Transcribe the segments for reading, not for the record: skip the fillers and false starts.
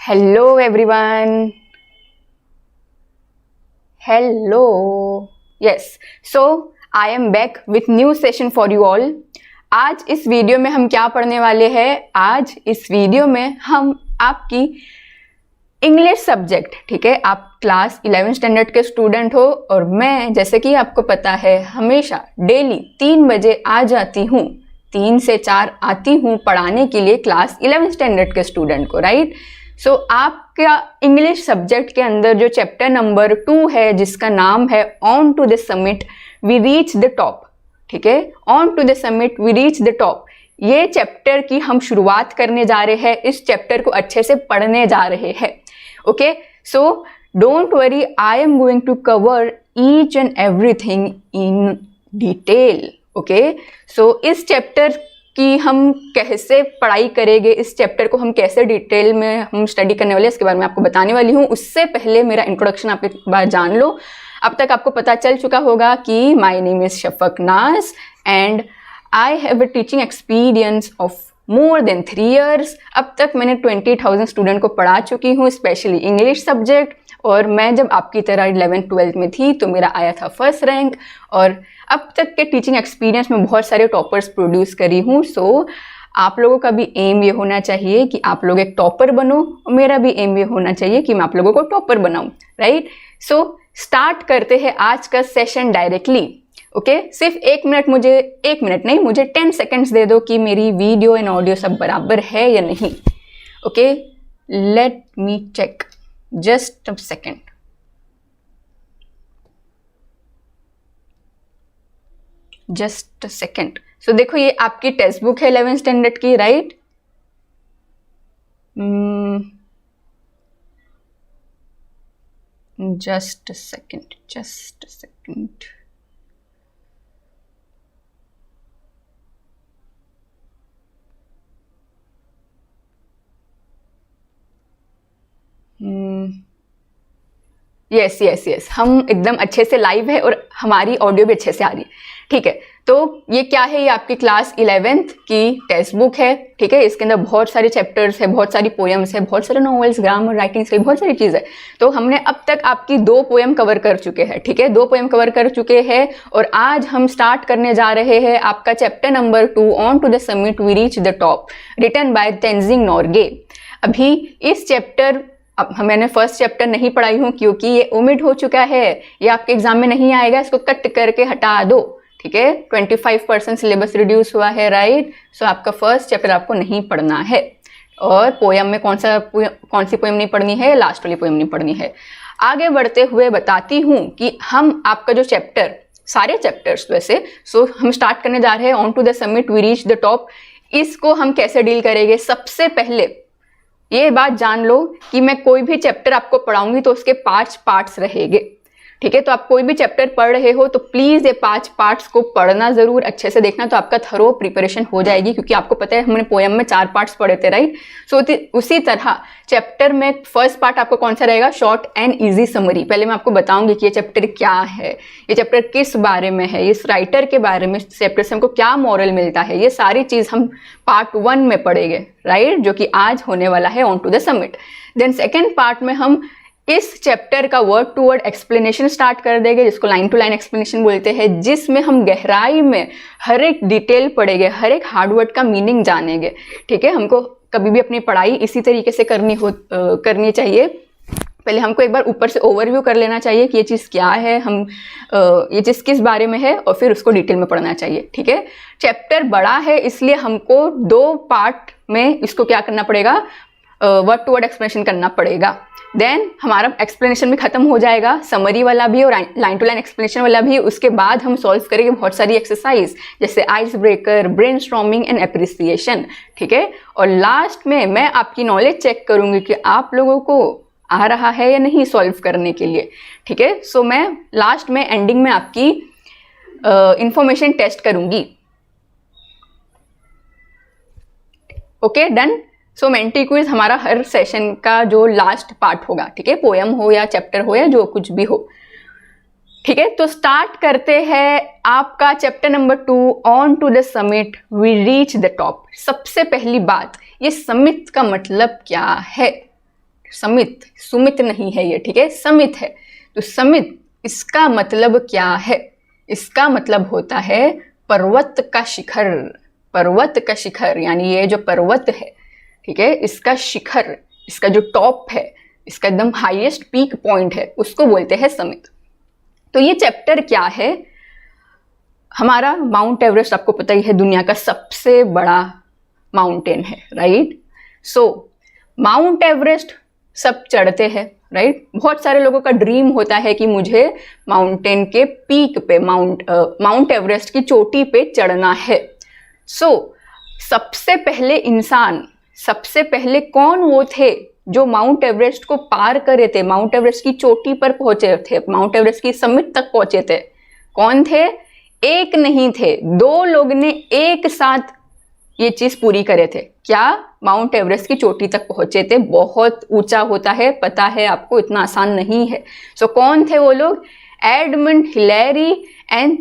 Hello everyone. Hello. Yes. So I am back with new session for you all. आज इस video में हम क्या पढ़ने वाले हैं? आज इस वीडियो में हम आपकी इंग्लिश सब्जेक्ट, ठीक है, आप क्लास 11 स्टैंडर्ड के स्टूडेंट हो और मैं, जैसे कि आपको पता है, हमेशा डेली 3 बजे आ जाती हूँ, 3 से 4 आती हूँ पढ़ाने के लिए क्लास 11 स्टैंडर्ड के स्टूडेंट को, राइट। सो आपका इंग्लिश सब्जेक्ट के अंदर जो चैप्टर नंबर 2 है, जिसका नाम है on to the summit we reach the top, ठीक है, on to the summit we reach the top, ये चैप्टर की हम शुरुआत करने जा रहे हैं। इस चैप्टर को अच्छे से पढ़ने जा रहे हैं। Okay, so don't worry, I am going to cover each and everything in detail. Okay, so इस चैप्टर कि हम कैसे पढ़ाई करेंगे, इस चैप्टर को हम कैसे डिटेल में हम स्टडी करने वाले हैं, इसके बारे में आपको बताने वाली हूँ। उससे पहले मेरा इंट्रोडक्शन आप एक बार जान लो। अब तक आपको पता चल चुका होगा कि माय नेम इज शफक नाज and I have a teaching experience of more than 3 years। अब तक मैंने 20,000 स्टूडेंट को पढ़ा चुकी हूँ, स्पेशली इंग्लिश सब्जेक्ट। और मैं जब आपकी तरह 11th-12th में थी तो मेरा आया था 1st रैंक, और अब तक के टीचिंग एक्सपीरियंस में बहुत सारे टॉपर्स प्रोड्यूस करी हूँ। सो आप लोगों का भी एम ये होना चाहिए कि आप लोग एक टॉपर बनो, और मेरा भी एम ये होना चाहिए कि मैं आप लोगों को टॉपर बनाऊँ, राइट। सो स्टार्ट करते हैं आज का सेशन डायरेक्टली। ओके, सिर्फ 1 मिनट, मुझे 1 मिनट नहीं, मुझे 10 सेकेंड्स दे दो कि मेरी वीडियो एंड ऑडियो सब बराबर है या नहीं। Okay, let me check, just a second. Just a second. So देखो, ये आपकी टेक्स्ट बुक है 11th स्टैंडर्ड की, right. Just a second, just a second. Yes yes yes, हम एकदम अच्छे से लाइव है और हमारी ऑडियो भी अच्छे से आ रही है, ठीक है। तो ये क्या है? ये आपकी क्लास 11th की टेक्स्ट बुक है, ठीक है। इसके अंदर बहुत सारे चैप्टर्स है, बहुत सारी पोएम्स है, बहुत सारे नॉवेल्स, ग्रामर, राइटिंग से बहुत सारी चीज़ है। तो हमने अब तक आपकी 2 पोएम कवर कर चुके हैं, ठीक है, 2 पोएम कवर कर चुके हैं। और आज हम स्टार्ट करने जा रहे हैं आपका chapter number 2, on to the summit we reach the top, written by Tenzing Norgay. अभी इस चैप्टर, अब मैंने 1st चैप्टर नहीं पढ़ाई हूँ क्योंकि ये ओमिट हो चुका है, ये आपके एग्जाम में नहीं आएगा, इसको कट करके हटा दो, ठीक है। 25% सिलेबस रिड्यूस हुआ है, राइट। सो आपका 1st चैप्टर आपको नहीं पढ़ना है। और पोएम में कौन सी पोएम नहीं पढ़नी है? लास्ट वाली पोएम नहीं पढ़नी है। आगे बढ़ते हुए बताती हूँ कि हम आपका जो चैप्टर, सारे चैप्टर्स वैसे, सो हम स्टार्ट करने जा रहे हैं on to the summit we reach the top. इसको हम कैसे डील करेंगे? सबसे पहले ये बात जान लो कि मैं कोई भी चैप्टर आपको पढ़ाऊंगी तो उसके 5 पार्ट्स रहेंगे, ठीक है। तो आप कोई भी चैप्टर पढ़ रहे हो तो प्लीज ये 5 पार्ट्स को पढ़ना जरूर, अच्छे से देखना, तो आपका थरो प्रिपरेशन हो जाएगी। क्योंकि आपको पता है हमने पोएम में 4 पार्ट्स पढ़े थे, राइट। सो उसी तरह चैप्टर में 1st पार्ट आपको कौन सा रहेगा? Short and easy summary. पहले मैं आपको बताऊंगी कि ये चैप्टर क्या है, ये चैप्टर किस बारे में है, इस राइटर के बारे में, चैप्टर से हमको क्या मॉरल मिलता है, ये सारी चीज हम पार्ट 1 में पढ़ेंगे, राइट, जो कि आज होने वाला है on to the summit. Then 2nd part में हम इस चैप्टर का word to word explanation start कर देंगे, जिसको लाइन टू लाइन एक्सप्लेनेशन बोलते हैं, जिसमें हम गहराई में हर एक डिटेल पढ़ेंगे, हर एक हार्ड वर्ड का मीनिंग जानेंगे, ठीक है। हमको कभी भी अपनी पढ़ाई इसी तरीके से करनी चाहिए। पहले हमको एक बार ऊपर से ओवरव्यू कर लेना चाहिए कि ये चीज़ क्या है, हम ये चीज़ किस बारे में है, और फिर उसको डिटेल में पढ़ना चाहिए, ठीक है। चैप्टर बड़ा है, इसलिए हमको 2 पार्ट में इसको क्या करना पड़ेगा? वर्ड टू वर्ड एक्सप्लेनेशन करना पड़ेगा। देन हमारा एक्सप्लेनेशन भी खत्म हो जाएगा, समरी वाला भी और लाइन टू लाइन एक्सप्लेनेशन वाला भी। उसके बाद हम सॉल्व करेंगे बहुत सारी एक्सरसाइज, जैसे ice breaker, brainstorming and appreciation, ठीक है। और लास्ट में मैं आपकी नॉलेज चेक करूंगी कि आप लोगों को आ रहा है या नहीं सॉल्व करने के लिए, ठीक है। सो मैं लास्ट में, एंडिंग में आपकी इंफॉर्मेशन टेस्ट करूंगी। Okay, done. So Menti quiz हमारा हर सेशन का जो लास्ट पार्ट होगा, ठीक है, पोएम हो या चैप्टर हो या जो कुछ भी हो, ठीक है। तो स्टार्ट करते हैं आपका chapter number 2, on to the summit we reach the top. सबसे पहली बात, ये समिट का मतलब क्या है? समित, सुमित नहीं है ये, ठीक है, समित है। तो समित इसका मतलब क्या है? इसका मतलब होता है पर्वत का शिखर। पर्वत का शिखर यानी ये जो पर्वत है, ठीक है, इसका शिखर, इसका जो टॉप है, इसका एकदम हाईएस्ट पीक पॉइंट है, उसको बोलते हैं समित। तो ये चैप्टर क्या है? हमारा माउंट एवरेस्ट आपको पता ही है दुनिया का सबसे बड़ा माउंटेन है, राइट? सो माउंट एवरेस्ट सब चढ़ते हैं, राइट? बहुत सारे लोगों का ड्रीम होता है कि मुझे माउंटेन के पीक पे, माउंट एवरेस्ट की चोटी पे चढ़ना है। सो सबसे पहले इंसान, सबसे पहले कौन वो थे जो माउंट एवरेस्ट को पार करे थे, माउंट एवरेस्ट की चोटी पर पहुंचे थे, माउंट एवरेस्ट की समिट तक पहुंचे थे? कौन थे? एक नहीं थे, दो लोग ने एक साथ ये चीज पूरी करे थे। क्या? माउंट एवरेस्ट की चोटी तक पहुंचे थे। बहुत ऊंचा होता है, पता है आपको, इतना आसान नहीं है। सो कौन थे वो लोग? Edmund Hillary and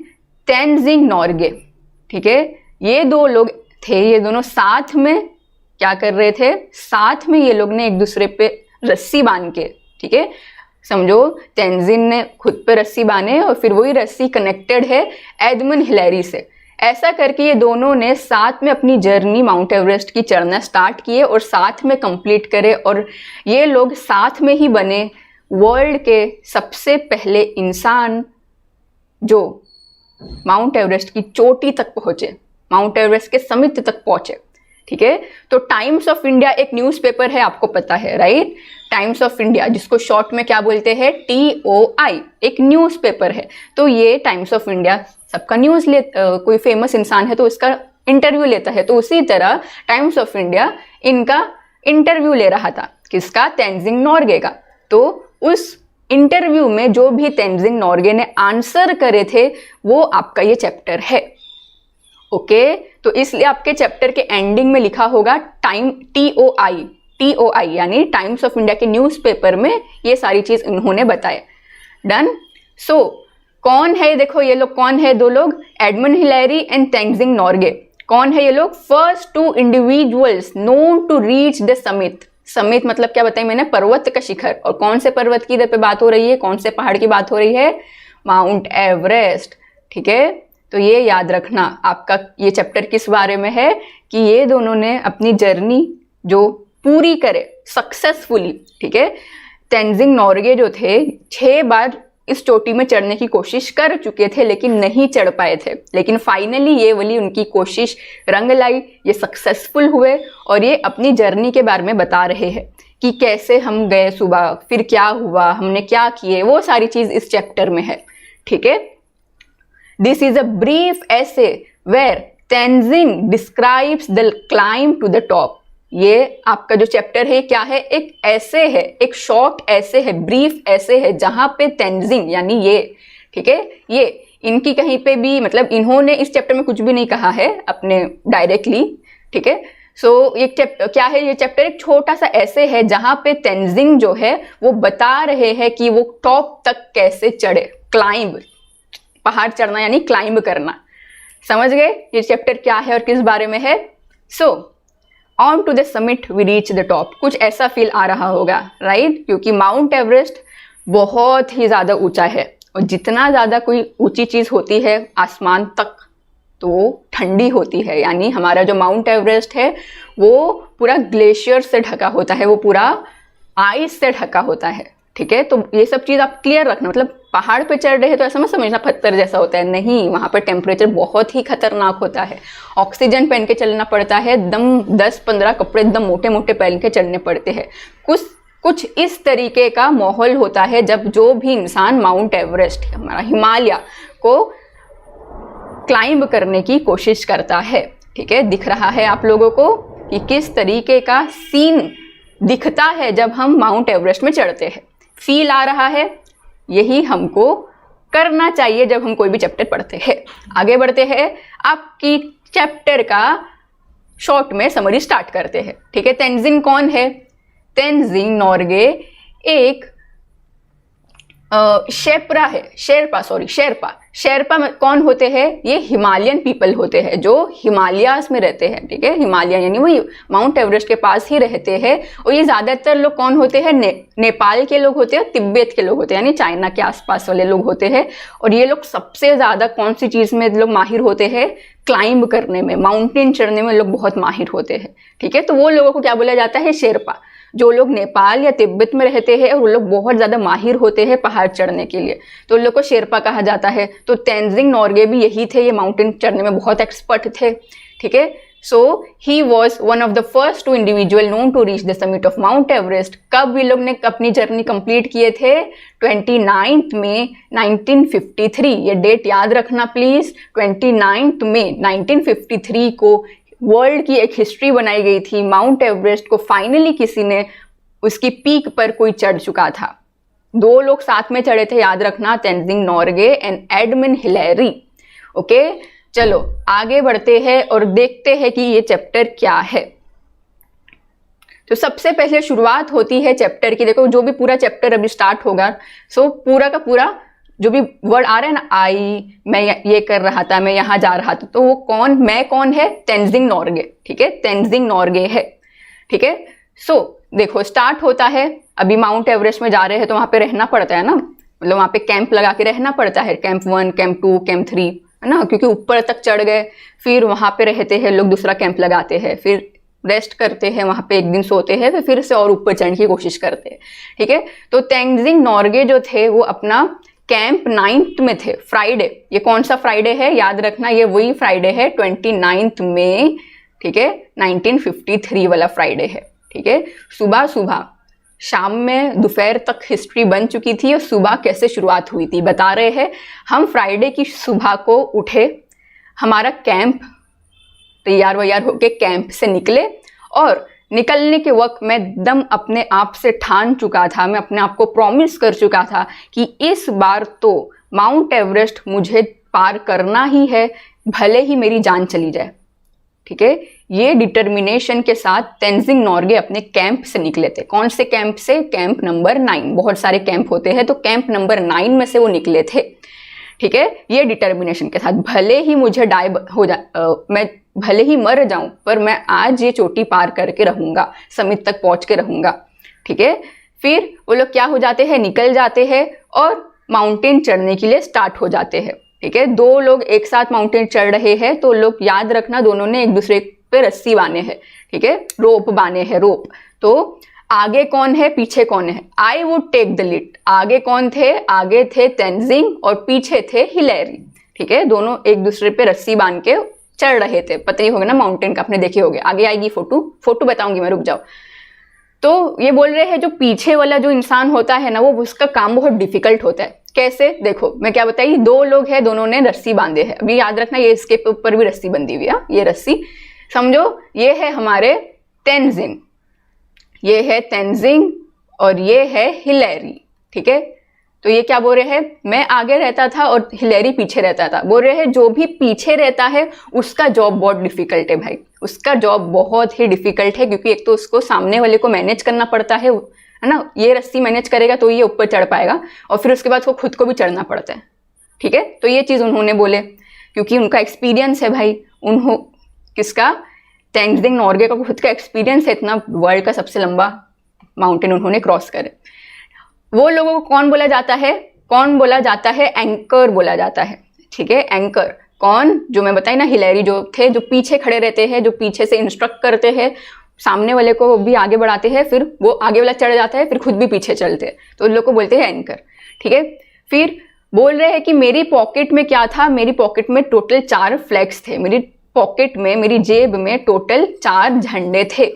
Tenzing Norgay, ठीक है, ये दो लोग थे। ये दोनों साथ में क्या कर रहे थे? साथ में ये लोग ने एक दूसरे पे रस्सी बांध के, ठीक है, समझो तेनजिन ने खुद पे रस्सी बांधे और फिर वही रस्सी कनेक्टेड है एडमंड हिलेरी से। ऐसा करके ये दोनों ने साथ में अपनी जर्नी माउंट एवरेस्ट की चढ़ना स्टार्ट किए और साथ में कंप्लीट करे, और ये लोग साथ में ही बने वर्ल्ड के सबसे पहले इंसान जो माउंट एवरेस्ट की चोटी तक पहुंचे, माउंट एवरेस्ट के समिट तक पहुंचे, ठीक है। तो टाइम्स ऑफ इंडिया एक न्यूज़पेपर है, आपको पता है, राइट? टाइम्स ऑफ इंडिया, जिसको शॉर्ट में क्या बोलते हैं? TOI, एक न्यूज़पेपर है। तो ये टाइम्स ऑफ इंडिया सबका न्यूज़ कोई फेमस इंसान है तो इसका इंटरव्यू लेता है, तो उसी तरह टाइम्स ऑफ इंडिया इनका इंटरव्यू ले रहा था। किसका? तेनजिंग नॉर्गे का। तो उस इंटरव्यू में जो भी तेनजिंग नॉर्गे ने आंसर करे थे वो आपका ये चैप्टर है, ओके। तो इसलिए आपके चैप्टर के एंडिंग में लिखा होगा TOI यानी टाइम्स ऑफ इंडिया के न्यूज़पेपर में ये सारी चीज उन्होंने बताया। डन। सो कौन है? देखो ये लोग कौन है? दो लोग, Edmund Hillary and Tenzing Norgay. कौन है ये लोग? First two individuals known to reach the summit. Summit मतलब क्या बताई मैंने? पर्वत का शिखर। और कौन से पर्वत की इधर पे बात हो रही है? कौन से पहाड़ की बात हो रही है? माउंट एवरेस्ट, ठीक है। तो ये याद रखना, आपका ये चैप्टर किस बारे में है कि ये दोनों ने अपनी जर्नी जो पूरी करे सक्सेसफुली, ठीक है। तेनजिंग नॉर्गे जो थे 6 बार इस चोटी में चढ़ने की कोशिश कर चुके थे लेकिन नहीं चढ़ पाए थे, लेकिन फाइनली ये वाली उनकी कोशिश रंग लाई, ये सक्सेसफुल हुए और ये अपनी जर्नी के बारे में बता रहे हैं कि कैसे हम गए सुबह, फिर क्या हुआ, हमने क्या किए, वो सारी चीज इस चैप्टर में है, ठीक है। This is a brief essay where Tenzing describes the climb to the top. ये आपका जो चैप्टर है क्या है? एक ऐसे है, एक शॉर्ट ऐसे है, ब्रीफ ऐसे है, जहां पे तेनजिंग यानी ये, ठीक है, ये इनकी कहीं पे भी मतलब इन्होंने इस चैप्टर में कुछ भी नहीं कहा है अपने डायरेक्टली, ठीक है। सो ये चैप्टर क्या है? ये चैप्टर एक छोटा सा ऐसे है जहां पे तेनजिंग जो है वो बता रहे हैं कि वो टॉप तक कैसे चढ़े। क्लाइंब, पहाड़ चढ़ना यानी क्लाइंब करना। समझ गए ये चैप्टर क्या है और किस बारे में है? So on to the summit we reach the top. कुछ ऐसा फील आ रहा होगा, राइट? क्योंकि माउंट एवरेस्ट बहुत ही ज़्यादा ऊंचा है और जितना ज़्यादा कोई ऊंची चीज़ होती है आसमान तक तो ठंडी होती है। यानी हमारा जो माउंट एवरेस्ट है वो पूरा ग्लेशियर से ढका होता है, वो पूरा आइस से ढका होता है, ठीक है। तो ये सब चीज़ आप क्लियर रखना। मतलब पहाड़ पे चढ़ रहे हैं तो ऐसा मत समझना पत्थर जैसा होता है, नहीं, वहाँ पर टेम्परेचर बहुत ही खतरनाक होता है। ऑक्सीजन पहन के चलना पड़ता है, एकदम 10-15 कपड़े एकदम मोटे मोटे पहन के चलने पड़ते हैं। कुछ इस तरीके का माहौल होता है जब जो भी इंसान माउंट एवरेस्ट, हमारा हिमालय को क्लाइंब करने की कोशिश करता है, ठीक है। दिख रहा है आप लोगों को कि किस तरीके का सीन दिखता है जब हम माउंट एवरेस्ट में चढ़ते हैं। फील आ रहा है? यही हमको करना चाहिए जब हम कोई भी चैप्टर पढ़ते हैं। आगे बढ़ते हैं, आपकी चैप्टर का शॉर्ट में समरी स्टार्ट करते हैं, ठीक है। तेनजिंग कौन है? तेनजिंग नॉर्गे एक शेरपा है, शेरपा कौन होते हैं? ये हिमालयन पीपल होते हैं जो हिमालयास में रहते हैं, ठीक है, हिमालय यानी वही माउंट एवरेस्ट के पास ही रहते हैं। और ये ज्यादातर लोग कौन होते हैं? नेपाल के लोग होते हैं, तिब्बत के लोग होते हैं, यानी चाइना के आसपास वाले लोग होते हैं। और ये लोग सबसे ज्यादा कौन सी चीज में लोग माहिर होते हैं? क्लाइंब करने में, माउंटेन चढ़ने में लोग बहुत माहिर होते हैं, ठीक है। तो वो लोगों को क्या बोला जाता है? शेरपा। जो लोग नेपाल या तिब्बत में रहते हैं और वो लोग बहुत ज्यादा माहिर होते हैं पहाड़ चढ़ने के लिए, तो उन लोग को शेरपा कहा जाता है। तो तेंजिंग नोर्गे भी यही थे, ये माउंटेन चढ़ने में बहुत एक्सपर्ट थे, ठीक है। So he was one of the first 2 individual known to reach the summit of Mount Everest. कब ये लोग ने अपनी जर्नी कंप्लीट किए थे? 29 मई 1953। ये डेट याद रखना प्लीज, 29 मई 1953 को वर्ल्ड की एक हिस्ट्री बनाई गई थी। माउंट एवरेस्ट को फाइनली किसी ने, उसकी पीक पर कोई चढ़ चुका था। 2 लोग साथ में चढ़े थे, याद रखना, Tenzing Norgay and Edmund Hillary. Okay, चलो आगे बढ़ते हैं और देखते हैं कि ये चैप्टर क्या है। तो सबसे पहले शुरुआत होती है चैप्टर की। देखो जो भी पूरा चैप्टर अभी स्टार्ट होगा, सो पूरा का पूरा जो भी वर्ड आ रहा है ना, आई, मैं ये कर रहा था, मैं यहाँ जा रहा था, तो वो कौन, मैं कौन है? तेंजिंग नोर्गे, ठीक है, तेंजिंग नोर्गे है, ठीक है। सो देखो स्टार्ट होता है, अभी माउंट एवरेस्ट में जा रहे हैं तो वहां पे रहना पड़ता है ना, मतलब वहां पे कैंप लगा के रहना पड़ता है, कैंप 1, कैंप 2, कैंप 3, है ना, क्योंकि ऊपर तक चढ़ गए, फिर वहां पे रहते हैं लोग, दूसरा कैंप लगाते हैं, फिर रेस्ट करते हैं वहां पे, एक दिन सोते हैं, फिर से और ऊपर चढ़ने की कोशिश करते हैं, ठीक है। तो तेंजिंग नोर्गे जो थे वो अपना कैंप 9 में थे, फ्राइडे। ये कौन सा फ्राइडे है? याद रखना, ये वही फ्राइडे है 29 मई, ठीक है, 1953 वाला फ्राइडे है, ठीक है। सुबह सुबह, शाम में, दोपहर तक हिस्ट्री बन चुकी थी और सुबह कैसे शुरुआत हुई थी बता रहे हैं। हम फ्राइडे की सुबह को उठे, हमारा कैंप तैयार वैयार होके कैंप से निकले, और निकलने के वक्त मैं एकदम अपने आप से ठान चुका था, मैं अपने आप को प्रॉमिस कर चुका था कि इस बार तो माउंट एवरेस्ट मुझे पार करना ही है, भले ही मेरी जान चली जाए, ठीक है। ये डिटर्मिनेशन के साथ तेंजिंग नोर्गे अपने कैंप से निकले थे। कौन से कैंप से? Camp number 9। बहुत सारे कैंप होते हैं, तो कैंप नंबर 9 में से वो निकले थे, ठीक है। ये डिटर्मिनेशन के साथ, भले ही मुझे मैं भले ही मर जाऊं, पर मैं आज ये चोटी पार करके रहूंगा, समिट तक पहुंच के रहूंगा, ठीक है। फिर वो लोग क्या हो जाते हैं? निकल जाते हैं और माउंटेन चढ़ने के लिए स्टार्ट हो जाते हैं, ठीक है। 2 लोग एक साथ माउंटेन चढ़ रहे हैं, तो लोग याद रखना, दोनों ने एक दूसरे पे रस्सी बांधे हैं, ठीक है, रोप बांधे हैं, रोप। तो आगे कौन है, पीछे कौन है? I would take the lead. आगे कौन थे? आगे थे तेंजिंग और पीछे थे हिलेरी, ठीक है। दोनों एक दूसरे पे रस्सी बांध के चढ़ रहे थे, पता ही होगा ना माउंटेन का, आपने देखे होंगे, आगे आएगी फोटो बताऊंगी मैं, रुक जाओ। तो ये बोल रहे हैं जो पीछे वाला जो इंसान होता है ना, वो उसका काम बहुत डिफिकल्ट होता है। कैसे? देखो मैं क्या बताई, 2 लोग हैं, दोनों ने रस्सी बांधे है। अभी याद रखना, ये इसके ऊपर भी रस्सी बंधी हुई है, ये रस्सी समझो, ये है हमारे तेंजिंग, ये है तेंजिंग और ये है हिलेरी, ठीक है। तो ये क्या बोल रहे हैं? मैं आगे रहता था और हिलेरी पीछे रहता था। बोल रहे हैं जो भी पीछे रहता है उसका जॉब बहुत डिफिकल्ट है भाई, उसका जॉब बहुत ही डिफिकल्ट है, क्योंकि एक तो उसको सामने वाले को मैनेज करना पड़ता है ना, ये रस्सी मैनेज करेगा तो ये ऊपर चढ़ पाएगा, और फिर उसके बाद वो खुद को भी चढ़ना पड़ता है, ठीक है। तो ये चीज उन्होंने बोले, क्योंकि उनका एक्सपीरियंस है भाई, किसका? तेंजिंग नोर्गे का खुद का एक्सपीरियंस है, इतना वर्ल्ड का सबसे लंबा माउंटेन उन्होंने क्रॉस करे। वो लोगों को कौन बोला जाता है? कौन बोला जाता है? एंकर बोला जाता है, ठीक है। एंकर कौन? जो मैं बताई ना, हिलेरी जो थे, जो पीछे खड़े रहते हैं, जो पीछे से इंस्ट्रक्ट करते हैं, सामने वाले को भी आगे बढ़ाते हैं, फिर वो आगे वाला चढ़ जाता है, फिर खुद भी पीछे चलते हैं, तो उन लोग को बोलते हैं एंकर, ठीक है। फिर बोल रहे हैं कि मेरी पॉकेट में क्या था? मेरी पॉकेट में टोटल 4 फ्लैग्स थे। मेरी पॉकेट में, मेरी जेब में टोटल 4 झंडे थे,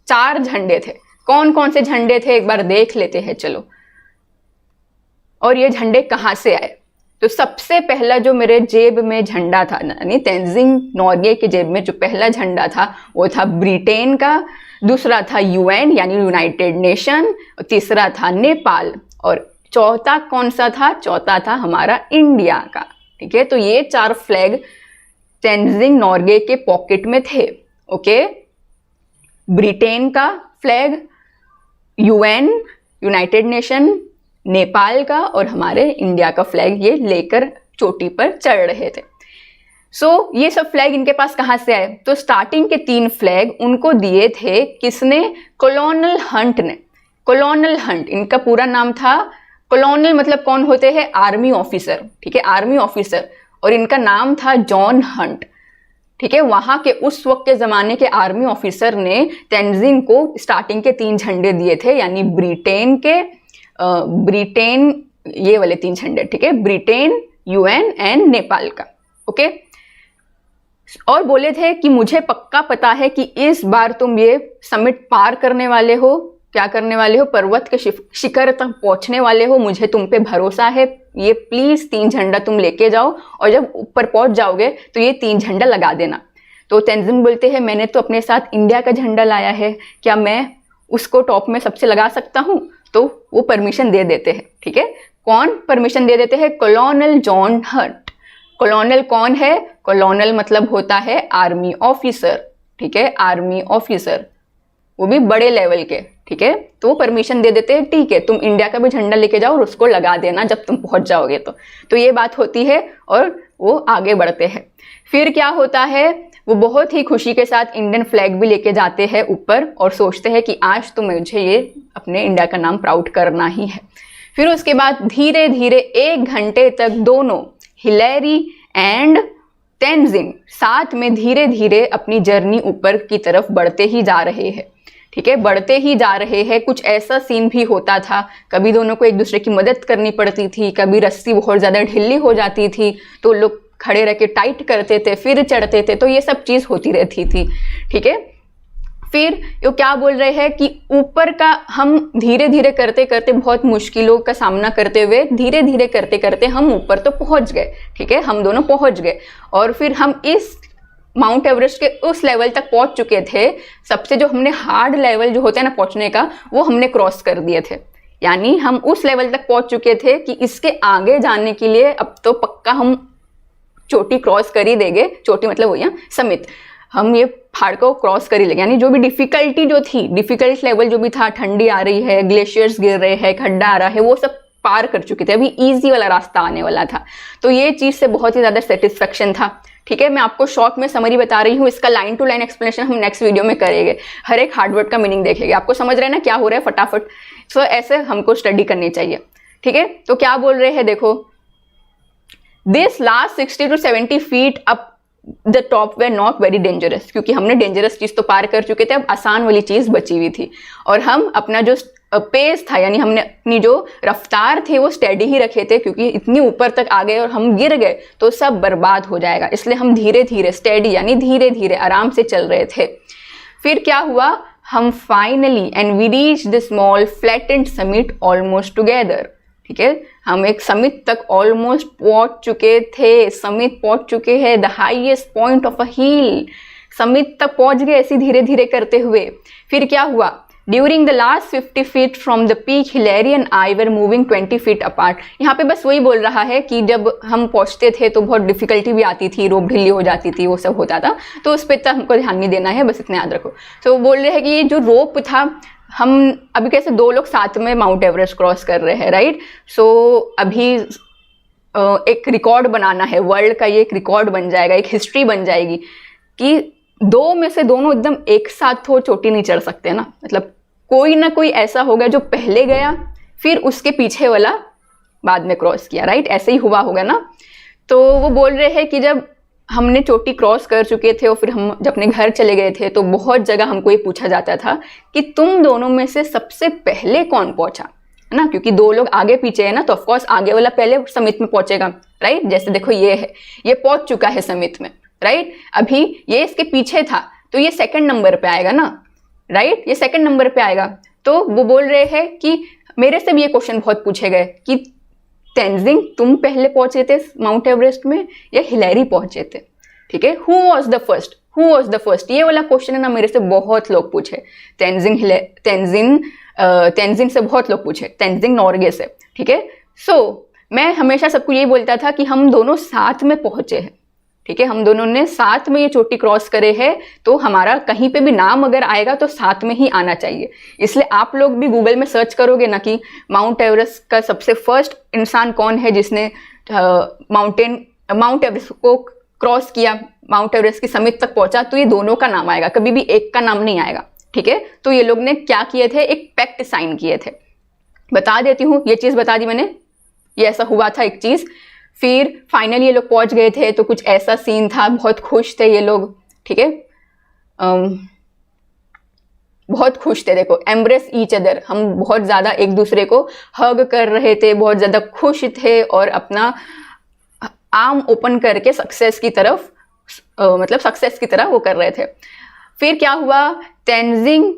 4 झंडे थे। कौन कौन से झंडे थे एक बार देख लेते हैं, चलो। और ये झंडे कहाँ से आए? तो सबसे पहला जो मेरे जेब में झंडा था, यानी तेंजिंग नोर्गे के जेब में जो पहला झंडा था वो था ब्रिटेन का, दूसरा था यूएन यानी यूनाइटेड नेशन, और तीसरा था नेपाल, और चौथा कौन सा था? चौथा था हमारा इंडिया का, ठीक है। तो ये 4 फ्लैग तेंजिंग नोर्गे के पॉकेट में थे, ओके। ब्रिटेन का flag, UN United nation, Nepal का और हमारे इंडिया का फ्लैग ये लेकर चोटी पर चढ़ रहे थे। ये सब फ्लैग इनके पास कहाँ से आए? तो स्टार्टिंग के 3 फ्लैग उनको दिए थे किसने? कॉलोनल हंट ने। कॉलोनल हंट, इनका पूरा नाम था। कॉलोनल मतलब कौन होते हैं? आर्मी ऑफिसर, ठीक है, आर्मी ऑफिसर। और इनका नाम था जॉन हंट, ठीक है। वहां के उस वक्त के जमाने के आर्मी ऑफिसर ने तेंजिंग को स्टार्टिंग के 3 झंडे दिए थे, यानी ब्रिटेन ये वाले 3 झंडे, ठीक है, ब्रिटेन, यूएन एंड नेपाल का, ओके। और बोले थे कि मुझे पक्का पता है कि इस बार तुम ये समिट पार करने वाले हो। क्या करने वाले हो? पर्वत के शिखर तक पहुंचने वाले हो, मुझे तुम पे भरोसा है। ये प्लीज 3 झंडा तुम लेके जाओ और जब ऊपर पहुंच जाओगे तो ये 3 झंडा लगा देना। तो तेंजिंग बोलते हैं मैंने तो अपने साथ इंडिया का झंडा लाया है, क्या मैं उसको टॉप में सबसे लगा सकता हूं? तो वो परमिशन दे देते हैं, ठीक है। कौन परमिशन दे देते हैं? कॉलोनल जॉन हंट। कॉलोनल कौन है? कॉलोनल मतलब होता है आर्मी ऑफिसर, ठीक है, आर्मी ऑफिसर, वो भी बड़े लेवल के, ठीक है। तो परमिशन दे देते हैं, ठीक है, तुम इंडिया का भी झंडा लेके जाओ और उसको लगा देना जब तुम पहुंच जाओगे तो ये बात होती है और वो आगे बढ़ते हैं। फिर क्या होता है? वो बहुत ही खुशी के साथ इंडियन फ्लैग भी लेके जाते हैं ऊपर और सोचते हैं कि आज तो मुझे ये अपने इंडिया का नाम प्राउड करना ही है। फिर उसके बाद धीरे धीरे 1 घंटे तक दोनों हिलेरी एंड तेंजिंग साथ में धीरे धीरे अपनी जर्नी ऊपर की तरफ बढ़ते ही जा रहे हैं, ठीक है, बढ़ते ही जा रहे हैं। कुछ ऐसा सीन भी होता था, कभी दोनों को एक दूसरे की मदद करनी पड़ती थी, कभी रस्सी बहुत ज़्यादा ढीली हो जाती थी तो लोग खड़े रह के टाइट करते थे, फिर चढ़ते थे, तो ये सब चीज़ होती रहती थी, ठीक है। फिर ये क्या बोल रहे हैं कि ऊपर का हम धीरे धीरे करते करते, बहुत मुश्किलों का सामना करते हुए धीरे धीरे करते करते हम ऊपर तो पहुंच गए, ठीक है, हम दोनों पहुंच गए। और फिर हम इस माउंट एवरेस्ट के उस लेवल तक पहुंच चुके थे, सबसे जो हमने हार्ड लेवल जो होता है ना पहुंचने का, वो हमने क्रॉस कर दिए थे। यानी हम उस लेवल तक पहुंच चुके थे कि इसके आगे जाने के लिए अब तो पक्का हम चोटी क्रॉस कर ही देंगे। चोटी मतलब वही समिट, हम ये पहाड़ को क्रॉस कर ही लेंगे। यानी जो भी डिफिकल्टी जो थी, डिफिकल्ट लेवल जो भी था, ठंडी आ रही है, ग्लेशियर्स गिर रहे हैं, खड्डा आ रहा है, वो सब पार कर चुके थे, अभी इजी वाला रास्ता आने वाला था। तो ये चीज़ से बहुत ही ज़्यादा सेटिस्फेक्शन था, ठीक है। मैं आपको शॉर्ट में समरी बता रही हूँ, इसका लाइन टू लाइन एक्सप्लेनेशन हम नेक्स्ट वीडियो में करेंगे, हर एक हार्ड वर्ड का मीनिंग देखेंगे। आपको समझ रहे हैं ना क्या हो रहा है फटाफट? सो ऐसे हमको स्टडी करनी चाहिए, ठीक है। तो क्या बोल रहे हैं देखो, this last 60 to 70 feet up the top way not very dangerous, क्योंकि हमने डेंजरस चीज तो पार कर चुके थे, अब आसान वाली चीज बची हुई थी। और हम अपना जो पेस था, यानी हमने अपनी जो रफ्तार थी वो स्टेडी ही रखे थे, क्योंकि इतनी ऊपर तक आ गए और हम गिर गए तो सब बर्बाद हो जाएगा, इसलिए हम धीरे धीरे स्टेडी यानी धीरे धीरे आराम से चल रहे थे। फिर क्या हुआ, हम finally and we reach the small flattened summit almost together, ठीक है। हम एक समिट तक ऑलमोस्ट पहुंच चुके थे, समिट पहुंच चुके हैं, the highest point of a hill, summit तक पहुंच गए ऐसे धीरे धीरे करते हुए। फिर क्या हुआ, during the last 50 feet from the peak Hillary and I were moving 20 feet apart. यहाँ पे बस वही बोल रहा है कि जब हम पहुंचते थे तो बहुत डिफिकल्टी भी आती थी, रोप ढीली हो जाती थी, वो सब होता था, तो उस पर इतना हमको ध्यान नहीं देना है, बस इतना याद रखो। तो बोल रहे हैं कि जो रोप था, हम अभी कैसे 2 लोग साथ में माउंट एवरेस्ट क्रॉस कर रहे हैं, राइट। सो अभी एक रिकॉर्ड बनाना है वर्ल्ड का, ये एक रिकॉर्ड बन जाएगा, एक हिस्ट्री बन जाएगी कि 2 में से दोनों एकदम एक साथ हो चोटी नहीं चढ़ सकते ना, मतलब कोई ना कोई ऐसा होगा जो पहले गया, फिर उसके पीछे वाला बाद में क्रॉस किया, राइट, ऐसे ही हुआ होगा ना। तो वो बोल रहे हैं कि जब हमने चोटी क्रॉस कर चुके थे और फिर हम जब अपने घर चले गए थे तो बहुत जगह हमको ये पूछा जाता था कि तुम दोनों में से सबसे पहले कौन पहुंचा, है ना, क्योंकि 2 लोग आगे पीछे है ना, तो ऑफकोर्स आगे वाला पहले समिट में पहुंचेगा, राइट। जैसे देखो ये है, ये पहुंच चुका है समिट में, राइट, अभी ये इसके पीछे था तो ये 2nd नंबर पे आएगा ना, राइट, ये 2nd नंबर पे आएगा। तो वो बोल रहे हैं कि मेरे से भी ये क्वेश्चन बहुत पूछे गए कि तेंजिंग तुम पहले पहुंचे थे माउंट एवरेस्ट में या हिलेरी पहुंचे थे, ठीक है, who was the first, who was the first, ये वाला क्वेश्चन है ना, मेरे से बहुत लोग पूछे, तेंजिंग से बहुत लोग पूछे, तेंजिंग नॉर्गे से, ठीक है। सो मैं हमेशा सबको यही बोलता था कि हम दोनों साथ में पहुंचे हैं, ठीक है, हम दोनों ने साथ में ये चोटी क्रॉस करे है, तो हमारा कहीं पे भी नाम अगर आएगा तो साथ में ही आना चाहिए। इसलिए आप लोग भी गूगल में सर्च करोगे ना कि माउंट एवरेस्ट का सबसे फर्स्ट इंसान कौन है जिसने माउंट एवरेस्ट को क्रॉस किया, माउंट एवरेस्ट की समिट तक पहुंचा, तो ये दोनों का नाम आएगा, कभी भी एक का नाम नहीं आएगा। ठीक है, तो ये लोग ने क्या किए थे, एक पैक्ट साइन किए थे। बता देती हूँ, ये चीज बता दी मैंने, ये ऐसा हुआ था एक चीज। फिर फाइनली ये लोग पहुंच गए थे, तो कुछ ऐसा सीन था, बहुत खुश थे ये लोग। ठीक है, बहुत खुश थे। देखो, एम्ब्रेस ईच अदर, हम बहुत ज्यादा एक दूसरे को हग कर रहे थे, बहुत ज्यादा खुश थे और अपना आर्म ओपन करके सक्सेस की तरफ मतलब सक्सेस की तरह वो कर रहे थे। फिर क्या हुआ, तेंजिंग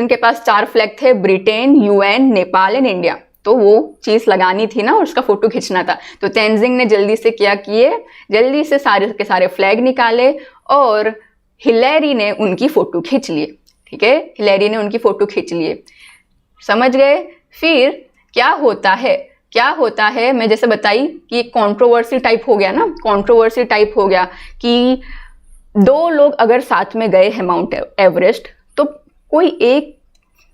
के पास 4 फ्लैग थे, Britain, UN, Nepal and India. तो वो चीज लगानी थी ना और उसका फोटो खींचना था, तो तेंजिंग ने जल्दी से क्या किए, जल्दी से सारे के सारे फ्लैग निकाले और हिलेरी ने उनकी फोटो खींच लिए। ठीक है, हिलेरी ने उनकी फोटो खींच लिए, समझ गए। फिर क्या होता है मैं जैसे बताई कि एक कंट्रोवर्सी टाइप हो गया ना, कंट्रोवर्सी टाइप हो गया कि 2 लोग अगर साथ में गए हैं माउंट एवरेस्ट, तो कोई एक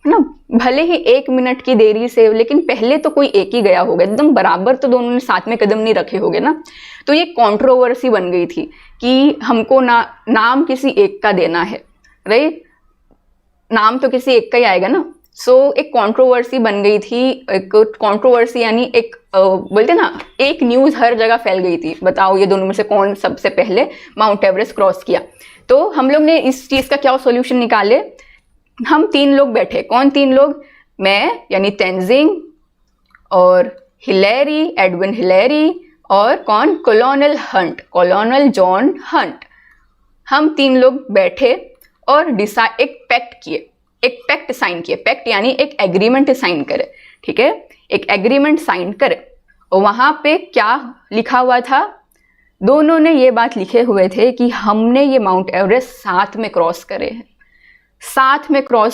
ना, भले ही 1 मिनट की देरी से, लेकिन पहले तो कोई एक ही गया होगा, एकदम बराबर तो दोनों ने साथ में कदम नहीं रखे होंगे ना। तो ये कंट्रोवर्सी बन गई थी कि हमको नाम किसी एक का देना है, राइट, नाम तो किसी एक का ही आएगा ना। सो एक कंट्रोवर्सी बन गई थी, एक कंट्रोवर्सी यानी एक बोलते ना, एक न्यूज हर जगह फैल गई थी, बताओ ये दोनों में से कौन सबसे पहले माउंट एवरेस्ट क्रॉस किया। तो हम लोग ने इस चीज का क्या सोल्यूशन निकाले, हम 3 लोग बैठे। कौन 3 लोग, मैं यानी तेंजिंग और हिलेरी, एडविन हिलेरी, और कौन, कॉलोनल जॉन हंट। हम 3 लोग बैठे और एक पैक्ट साइन किए। पैक्ट यानी एक एग्रीमेंट साइन करे। ठीक है, एक एग्रीमेंट साइन करे। और वहां पे क्या लिखा हुआ था, दोनों ने ये बात लिखे हुए थे कि हमने ये माउंट एवरेस्ट साथ में क्रॉस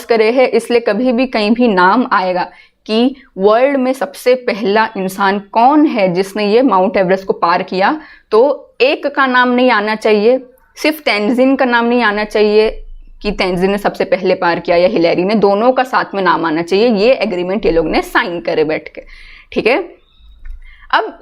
करे हैं, इसलिए कभी भी कहीं भी नाम आएगा कि वर्ल्ड में सबसे पहला इंसान कौन है जिसने ये माउंट एवरेस्ट को पार किया, तो एक का नाम नहीं आना चाहिए, सिर्फ तेंजिन का नाम नहीं आना चाहिए कि तेंजिन ने सबसे पहले पार किया या हिलेरी ने, दोनों का साथ में नाम आना चाहिए। ये एग्रीमेंट ये लोग ने साइन करे बैठ के। ठीक है, अब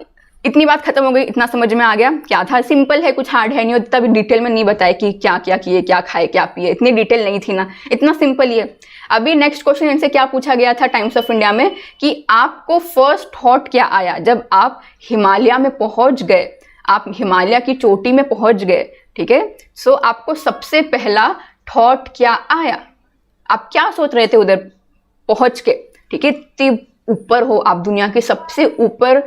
इतनी बात खत्म हो गई, इतना समझ में आ गया क्या था, सिंपल है, कुछ हार्ड है नहीं। और तभी डिटेल में नहीं बताया कि क्या क्या किए, क्या खाए, क्या पिए, इतनी डिटेल नहीं थी ना, इतना सिंपल ही है। अभी नेक्स्ट क्वेश्चन इनसे क्या पूछा गया था टाइम्स ऑफ इंडिया में कि आपको फर्स्ट थॉट क्या आया जब आप हिमालय में पहुंच गए, आप हिमालय की चोटी में पहुंच गए। ठीक है, सो आपको सबसे पहला थॉट क्या आया, आप क्या सोच रहे थे उधर पहुंच के। ठीक है, इतनी ऊपर हो आप, दुनिया के सबसे ऊपर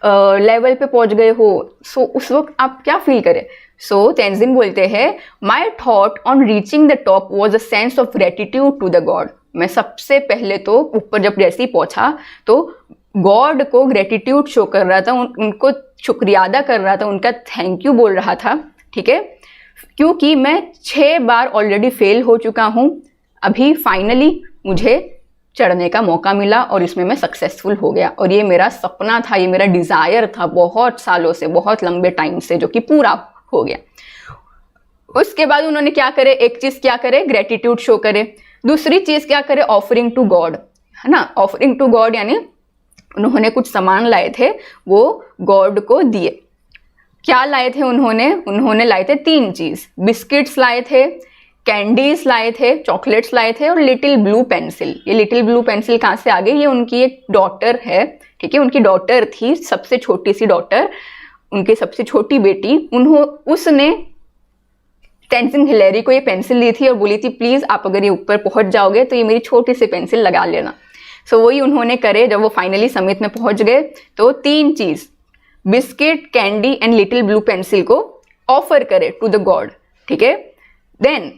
लेवल पे पहुंच गए हो, सो उस वक्त आप क्या फील करें। सो तेंजिन बोलते हैं, my thought on reaching the top was a sense of gratitude to the god. मैं सबसे पहले तो ऊपर जब जैसे ही पहुंचा तो गॉड को ग्रेटिट्यूड शो कर रहा था, उनको शुक्रिया अदा कर रहा था, उनका थैंक यू बोल रहा था। ठीक है, क्योंकि मैं 6 बार ऑलरेडी फेल हो चुका हूं, अभी फाइनली मुझे चढ़ने का मौका मिला और इसमें मैं सक्सेसफुल हो गया। और ये मेरा सपना था, ये मेरा डिजायर था बहुत सालों से, बहुत लंबे टाइम से, जो कि पूरा हो गया। उसके बाद उन्होंने क्या करे, एक चीज क्या करे, ग्रेटिट्यूड शो करे। दूसरी चीज क्या करे, ऑफरिंग टू गॉड, है ना। ऑफरिंग टू गॉड यानी उन्होंने कुछ सामान लाए थे, वो गॉड को दिए। क्या लाए थे उन्होंने लाए थे 3 चीज, बिस्किट्स लाए थे, कैंडीज लाए थे, चॉकलेट्स लाए थे और लिटिल ब्लू पेंसिल। ये लिटिल ब्लू पेंसिल कहाँ से आ गई, ये उनकी एक डॉटर है। ठीक है, उनकी डॉटर थी, सबसे छोटी सी डॉटर, उनकी सबसे छोटी बेटी, उसने तेंजिन हिलेरी को ये पेंसिल दी थी और बोली थी प्लीज आप अगर ये ऊपर पहुंच जाओगे तो ये मेरी छोटी सी पेंसिल लगा लेना। सो वही उन्होंने करे। जब वो फाइनली समिट में पहुंच गए तो 3 चीज, biscuit, candy and little blue pencil को ऑफर करे टू द गॉड। ठीक है, देन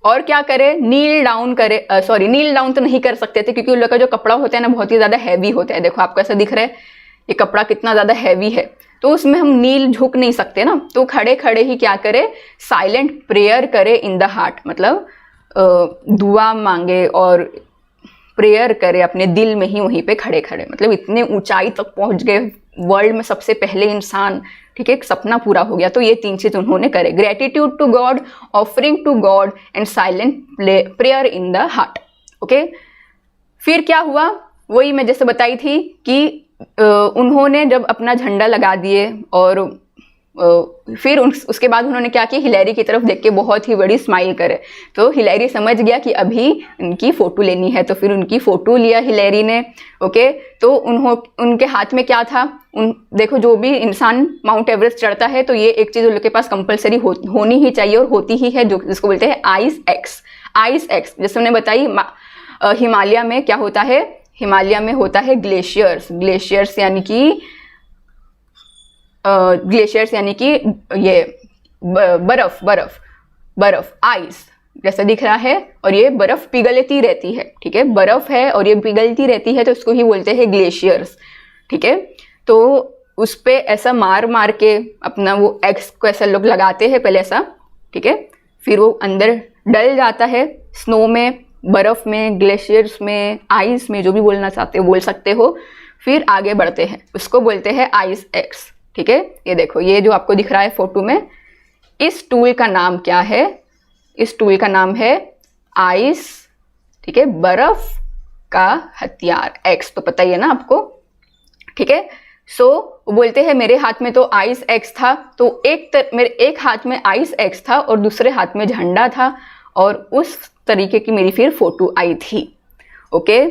और क्या करे, नील डाउन करे। सॉरी, नील डाउन तो नहीं कर सकते थे क्योंकि उन लोग का जो कपड़ा होता है ना बहुत ही ज्यादा हैवी होता है। देखो आपको ऐसा दिख रहा है, ये कपड़ा कितना ज्यादा हैवी है, तो उसमें हम नील झुक नहीं सकते ना। तो खड़े खड़े ही क्या करे, साइलेंट प्रेयर करे इन द हार्ट, मतलब दुआ मांगे और प्रेयर करे अपने दिल में ही, वहीं पे खड़े खड़े। मतलब इतने ऊंचाई तक पहुंच गए, वर्ल्ड में सबसे पहले इंसान ठीक है, एक सपना पूरा हो गया। तो ये 3 चीज उन्होंने करे, gratitude to god, offering to god and silent prayer in the heart. Okay, फिर क्या हुआ, वही मैं जैसे बताई थी कि उन्होंने जब अपना झंडा लगा दिए और फिर उसके बाद उन्होंने क्या किया, हिलेरी की तरफ देख के बहुत ही बड़ी स्माइल करे। तो हिलेरी समझ गया कि अभी उनकी फ़ोटो लेनी है, तो फिर उनकी फ़ोटो लिया हिलेरी ने। ओके, तो उनके हाथ में क्या था, देखो जो भी इंसान माउंट एवरेस्ट चढ़ता है तो ये एक चीज़ उन लोग के पास कंपलसरी होनी ही चाहिए और होती ही है, जो जिसको बोलते हैं आइस एक्स। आइस एक्स जैसे हमने बताई, हिमालय में क्या होता है, हिमालय में होता है ग्लेशियर्स। ग्लेशियर्स यानी कि ये बर्फ बर्फ बर्फ, आइस जैसा दिख रहा है, और ये बर्फ पिघलती रहती है। ठीक है, बर्फ है और ये पिघलती रहती है, तो इसको ही बोलते हैं ग्लेशियर्स। ठीक है, तो उस पे ऐसा मार मार के अपना वो एक्स को ऐसा लोग लगाते हैं पहले ऐसा। ठीक है, फिर वो अंदर डल जाता है, स्नो में, बर्फ में, ग्लेशियर्स में, आइस में, जो भी बोलना चाहते हो बोल सकते हो। फिर आगे बढ़ते हैं, उसको बोलते हैं आइस एक्स। ठीक है, ये देखो, ये जो आपको दिख रहा है फोटो में, इस टूल का नाम क्या है, इस टूल का नाम है आइस। ठीक है, बर्फ का हथियार, एक्स तो पता ही है ना आपको। ठीक है, सो वो बोलते हैं मेरे हाथ में तो आइस एक्स था, तो मेरे एक हाथ में आइस एक्स था और दूसरे हाथ में झंडा था, और उस तरीके की मेरी फिर फोटो आई थी। ओके,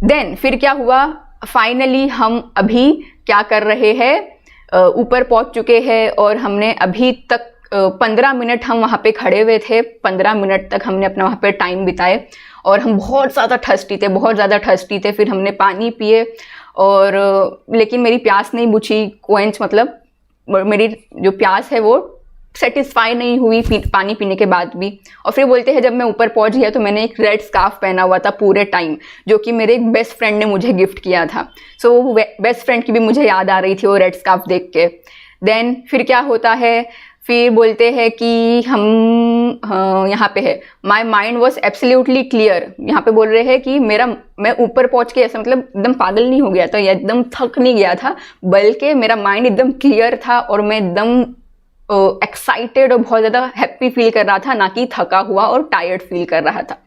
देन फिर क्या हुआ, फाइनली हम अभी क्या कर रहे हैं, ऊपर पहुंच चुके हैं, और हमने अभी तक 15 मिनट हम वहाँ पे खड़े हुए थे। 15 मिनट तक हमने अपना वहाँ पे टाइम बिताए, और हम बहुत ज़्यादा ठस्टी थे, बहुत ज़्यादा ठस्टी थे। फिर हमने पानी पिए, और लेकिन मेरी प्यास नहीं बुझी, कोएंच मतलब मेरी जो प्यास है वो सेटिस्फाई नहीं हुई पानी पीने के बाद भी। और फिर बोलते हैं जब मैं ऊपर पहुंच गया तो मैंने एक रेड स्कार्फ पहना हुआ था पूरे टाइम, जो कि मेरे एक बेस्ट फ्रेंड ने मुझे गिफ्ट किया था। सो वो बेस्ट फ्रेंड की भी मुझे याद आ रही थी वो रेड स्कार्फ देख के। देन फिर क्या होता है, फिर बोलते हैं कि हम यहाँ पे है, my mind was absolutely clear. यहाँ पे बोल रहे हैं कि मैं ऊपर पहुंच के ऐसा मतलब एकदम पागल नहीं हो गया था या एकदम थक नहीं गया था, बल्कि मेरा माइंड एकदम क्लियर था और मैं एकदम एक्साइटेड और बहुत ज़्यादा हैप्पी फील कर रहा था, ना कि थका हुआ और टायर्ड फील कर रहा था।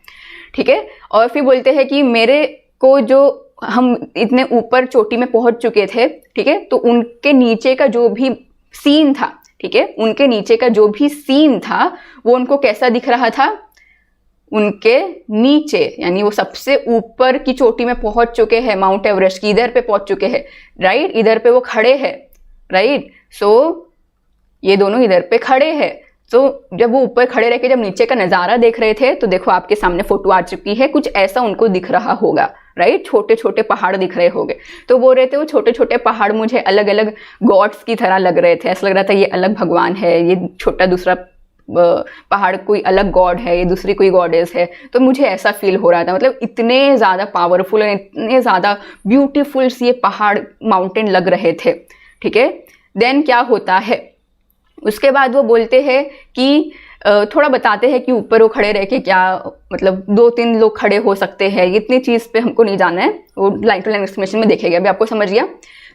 ठीक है, और फिर बोलते हैं कि मेरे को जो हम इतने ऊपर चोटी में पहुंच चुके थे, ठीक है, तो उनके नीचे का जो भी सीन था, ठीक है, उनके नीचे का जो भी सीन था वो उनको कैसा दिख रहा था, उनके नीचे यानी वो सबसे ऊपर की चोटी में पहुंच चुके हैं, माउंट एवरेस्ट की इधर पे पहुंच चुके हैं, राइट, इधर पे वो खड़े हैं, राइट। सो ये दोनों इधर पे खड़े हैं। तो जब वो ऊपर खड़े रह के जब नीचे का नज़ारा देख रहे थे तो देखो आपके सामने फोटो आ चुकी है, कुछ ऐसा उनको दिख रहा होगा, राइट, छोटे छोटे पहाड़ दिख रहे होंगे। तो बोल रहे थे वो छोटे छोटे पहाड़ मुझे अलग अलग गॉड्स की तरह लग रहे थे, ऐसा लग रहा था ये अलग भगवान है, ये छोटा दूसरा पहाड़ कोई अलग गॉड है, ये दूसरी कोई गॉडेस है। तो मुझे ऐसा फील हो रहा था, मतलब इतने ज़्यादा पावरफुल और इतने ज़्यादा ब्यूटीफुल ये पहाड़ माउंटेन लग रहे थे। ठीक है, देन क्या होता है, उसके बाद वो बोलते हैं कि थोड़ा बताते हैं कि ऊपर वो खड़े रह के क्या मतलब 2-3 लोग खड़े हो सकते हैं, इतनी चीज़ पे हमको नहीं जाना है, वो लाइन टू लाइन एक्सप्लेनेशन में देखेगा, अभी आपको समझ गया।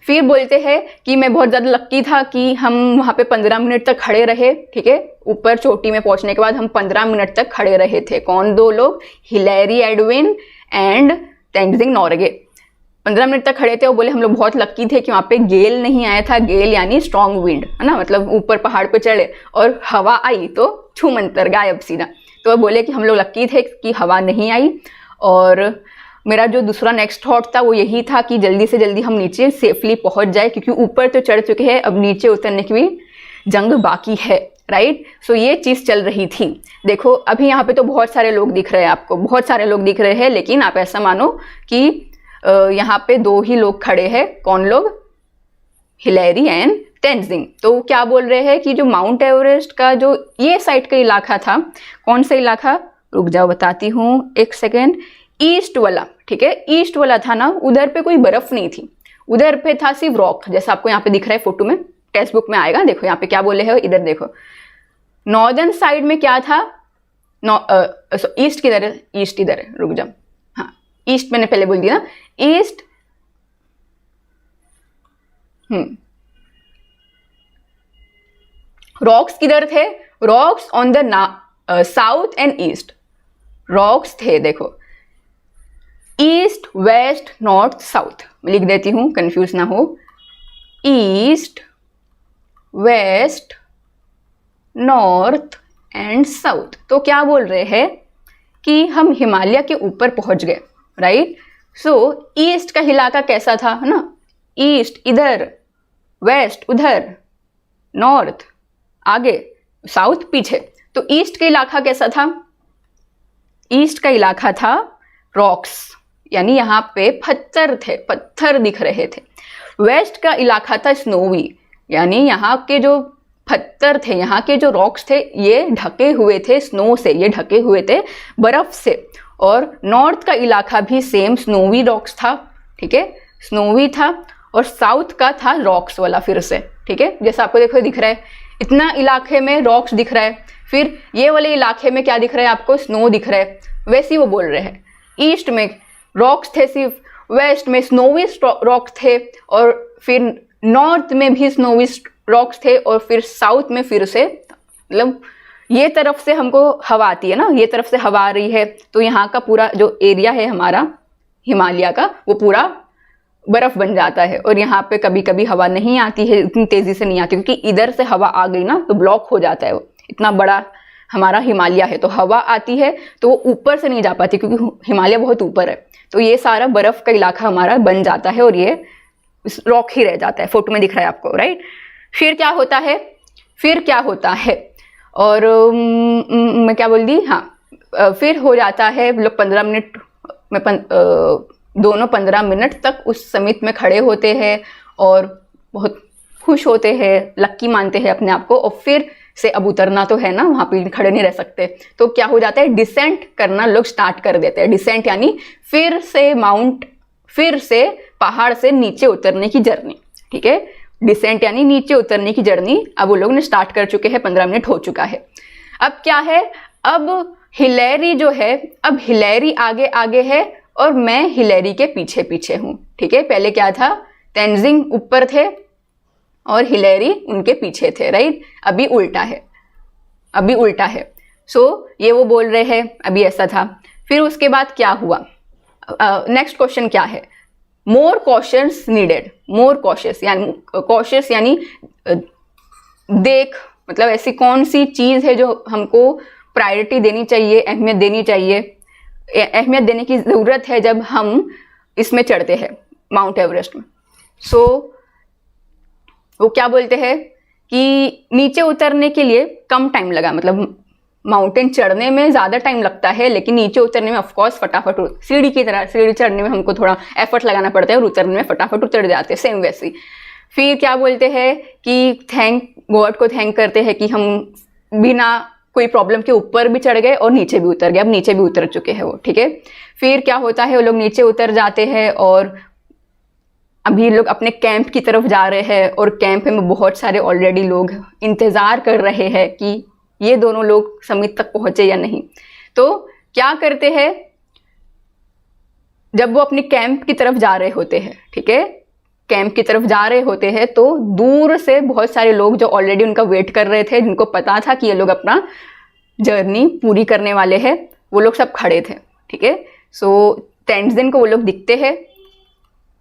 फिर बोलते हैं कि मैं बहुत ज़्यादा लक्की था कि हम वहाँ पे 15 मिनट तक खड़े रहे। ठीक है, ऊपर चोटी में पहुँचने के बाद हम 15 मिनट तक खड़े रहे थे। कौन 2 लोग, Hillary Edwin and Tenzing Norgay. 15 minute तक खड़े थे और बोले हम लोग बहुत लक्की थे कि वहाँ पे गेल नहीं आया था। गेल यानी स्ट्रॉन्ग विंड, है ना, मतलब ऊपर पहाड़ पे चढ़े और हवा आई तो छूमंतर गायब सीधा। तो वो बोले कि हम लोग लक्की थे कि हवा नहीं आई। और मेरा जो दूसरा नेक्स्ट थॉट था वो यही था कि जल्दी से जल्दी हम नीचे सेफली पहुँच जाए, क्योंकि ऊपर तो चढ़ चुके हैं, अब नीचे उतरने की भी जंग बाकी है, राइट। सो ये चीज़ चल रही थी। देखो अभी यहाँ पे तो बहुत सारे लोग दिख रहे हैं आपको, बहुत सारे लोग दिख रहे हैं, लेकिन आप ऐसा मानो कि यहाँ पे 2 ही लोग खड़े हैं। कौन लोग, हिलेरी एंड तेंजिंग। तो क्या बोल रहे हैं कि जो माउंट एवरेस्ट का जो ये साइड का इलाका था, कौन सा इलाका, रुक जाओ बताती हूँ एक सेकेंड, ईस्ट वाला, ठीक है, ईस्ट वाला था ना, उधर पे कोई बर्फ नहीं थी, उधर पे था सिर्फ रॉक, जैसा आपको यहाँ पे दिख रहा है फोटो में, टेक्स्ट बुक में आएगा। देखो यहाँ पे क्या बोले हैं, इधर देखो नॉर्दर्न साइड में क्या था, ईस्ट किधर है, ईस्ट इधर है, रुक जाओ, हाँ ईस्ट मैंने पहले बोल दिया ना, ईस्ट, रॉक्स किधर थे? Rocks on the south and east. Rocks थे, देखो, ईस्ट, वेस्ट, नॉर्थ, साउथ। मैं लिख देती हूं, कंफ्यूज ना हो। East, west, north and south. तो क्या बोल रहे हैं कि हम हिमालय के ऊपर पहुंच गए, राइट। सो ईस्ट का इलाका कैसा था, है ना? ईस्ट इधर, वेस्ट उधर, नॉर्थ आगे, साउथ पीछे। तो ईस्ट का इलाका कैसा था? ईस्ट का इलाका था रॉक्स, यानी यहाँ पे पत्थर थे, पत्थर दिख रहे थे। वेस्ट का इलाका था स्नोवी, यानी यहाँ के जो पत्थर थे, यहाँ के जो रॉक्स थे, ये ढके हुए थे स्नो से, ये ढके हुए थे बर्फ से। और नॉर्थ का इलाका भी सेम स्नोवी रॉक्स था, ठीक है, स्नोवी था। और साउथ का था रॉक्स वाला फिर से, ठीक है, जैसा आपको देखो दिख रहा है, इतना इलाके में रॉक्स दिख रहा है, फिर ये वाले इलाके में क्या दिख रहा है आपको? स्नो दिख रहा है। वैसे ही वो बोल रहे हैं, ईस्ट में रॉक्स थे सिर्फ, वेस्ट में स्नोवी रॉक थे, और फिर नॉर्थ में भी स्नोवी रॉक्स थे, और फिर साउथ में फिर से, मतलब ये तरफ से हमको हवा आती है ना, ये तरफ से हवा आ रही है, तो यहाँ का पूरा जो एरिया है हमारा हिमालय का, वो पूरा बर्फ बन जाता है। और यहाँ पे कभी कभी हवा नहीं आती है, इतनी तेजी से नहीं आती, क्योंकि इधर से हवा आ गई ना तो ब्लॉक हो जाता है। वो इतना बड़ा हमारा हिमालय है, तो हवा आती है तो वो ऊपर से नहीं जा पाती, क्योंकि हिमालय बहुत ऊपर है। तो ये सारा बर्फ का इलाका हमारा बन जाता है, और ये रॉक ही रह जाता है। फोटो में दिख रहा है आपको, राइट। फिर क्या होता है? फिर क्या होता है? और मैं क्या बोल दी, हाँ, फिर हो जाता है लोग 15 मिनट में दोनों 15 मिनट तक उस समिट में खड़े होते हैं और बहुत खुश होते हैं, लक्की मानते हैं अपने आप को। और फिर से अब उतरना तो है ना, वहाँ पे खड़े नहीं रह सकते, तो क्या हो जाता है, डिसेंट करना लोग स्टार्ट कर देते हैं। डिसेंट यानी फिर से पहाड़ से नीचे उतरने की जर्नी, ठीक है। डिसेंट यानी नीचे उतरने की जर्नी अब वो लोग ने स्टार्ट कर चुके हैं, 15 मिनट हो चुका है। अब क्या है, अब हिलेरी जो है, अब हिलेरी आगे आगे है और मैं हिलेरी के पीछे पीछे हूँ, ठीक है। पहले क्या था, तेंजिंग ऊपर थे और हिलेरी उनके पीछे थे, राइट। अभी उल्टा है, अभी उल्टा है। सो ये वो बोल रहे हैं अभी ऐसा था। फिर उसके बाद क्या हुआ, नेक्स्ट क्वेश्चन क्या है, मोर कॉशंस नीडेड। मोर कॉशियस यानी देख, मतलब ऐसी कौन सी चीज है जो हमको प्रायोरिटी देनी चाहिए, अहमियत देनी चाहिए, अहमियत देने की जरूरत है जब हम इसमें चढ़ते हैं माउंट एवरेस्ट में। सो वो क्या बोलते हैं कि नीचे उतरने के लिए कम टाइम लगा, मतलब माउंटेन चढ़ने में ज़्यादा टाइम लगता है, लेकिन नीचे उतरने में ऑफकोर्स फटाफट, सीढ़ी की तरह, सीढ़ी चढ़ने में हमको थोड़ा एफर्ट लगाना पड़ता है और उतरने में फटाफट उतर जाते हैं, सेम वैसे ही। फिर क्या बोलते हैं कि थैंक गॉड को थैंक करते हैं कि हम बिना कोई प्रॉब्लम के ऊपर भी चढ़ गए और नीचे भी उतर गए, अब नीचे भी उतर चुके हैं वो, ठीक है। फिर क्या होता है, वो लोग नीचे उतर जाते हैं और अभी लोग अपने कैंप की तरफ जा रहे हैं, और कैंप में बहुत सारे ऑलरेडी लोग इंतज़ार कर रहे हैं कि ये दोनों लोग समिट तक पहुंचे या नहीं। तो क्या करते हैं, जब वो अपने कैंप की तरफ जा रहे होते हैं, ठीक है, कैंप की तरफ जा रहे होते हैं, तो दूर से बहुत सारे लोग जो ऑलरेडी उनका वेट कर रहे थे, जिनको पता था कि ये लोग अपना जर्नी पूरी करने वाले हैं, वो लोग सब खड़े थे, ठीक है। सो तेंजिन को वो लोग दिखते हैं।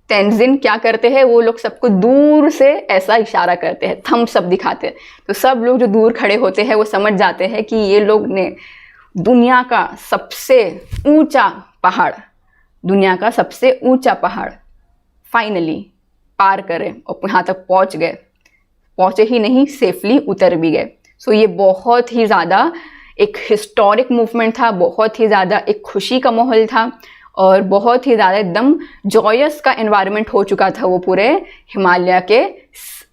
तेंजिन क्या करते हैं, वो लोग सबको दूर से ऐसा इशारा करते हैं, थम्स अप दिखाते हैं। तो सब लोग जो दूर खड़े होते हैं वो समझ जाते हैं कि ये लोग ने दुनिया का सबसे ऊंचा पहाड़, दुनिया का सबसे ऊंचा पहाड़ फाइनली पार करे और यहाँ तक पहुँच गए। पहुँचे ही नहीं, सेफली उतर भी गए। सो ये बहुत ही ज़्यादा एक हिस्टोरिक मूवमेंट था, बहुत ही ज़्यादा एक खुशी का माहौल था, और बहुत ही ज़्यादा एकदम जॉयस का एनवायरनमेंट हो चुका था वो पूरे हिमालय के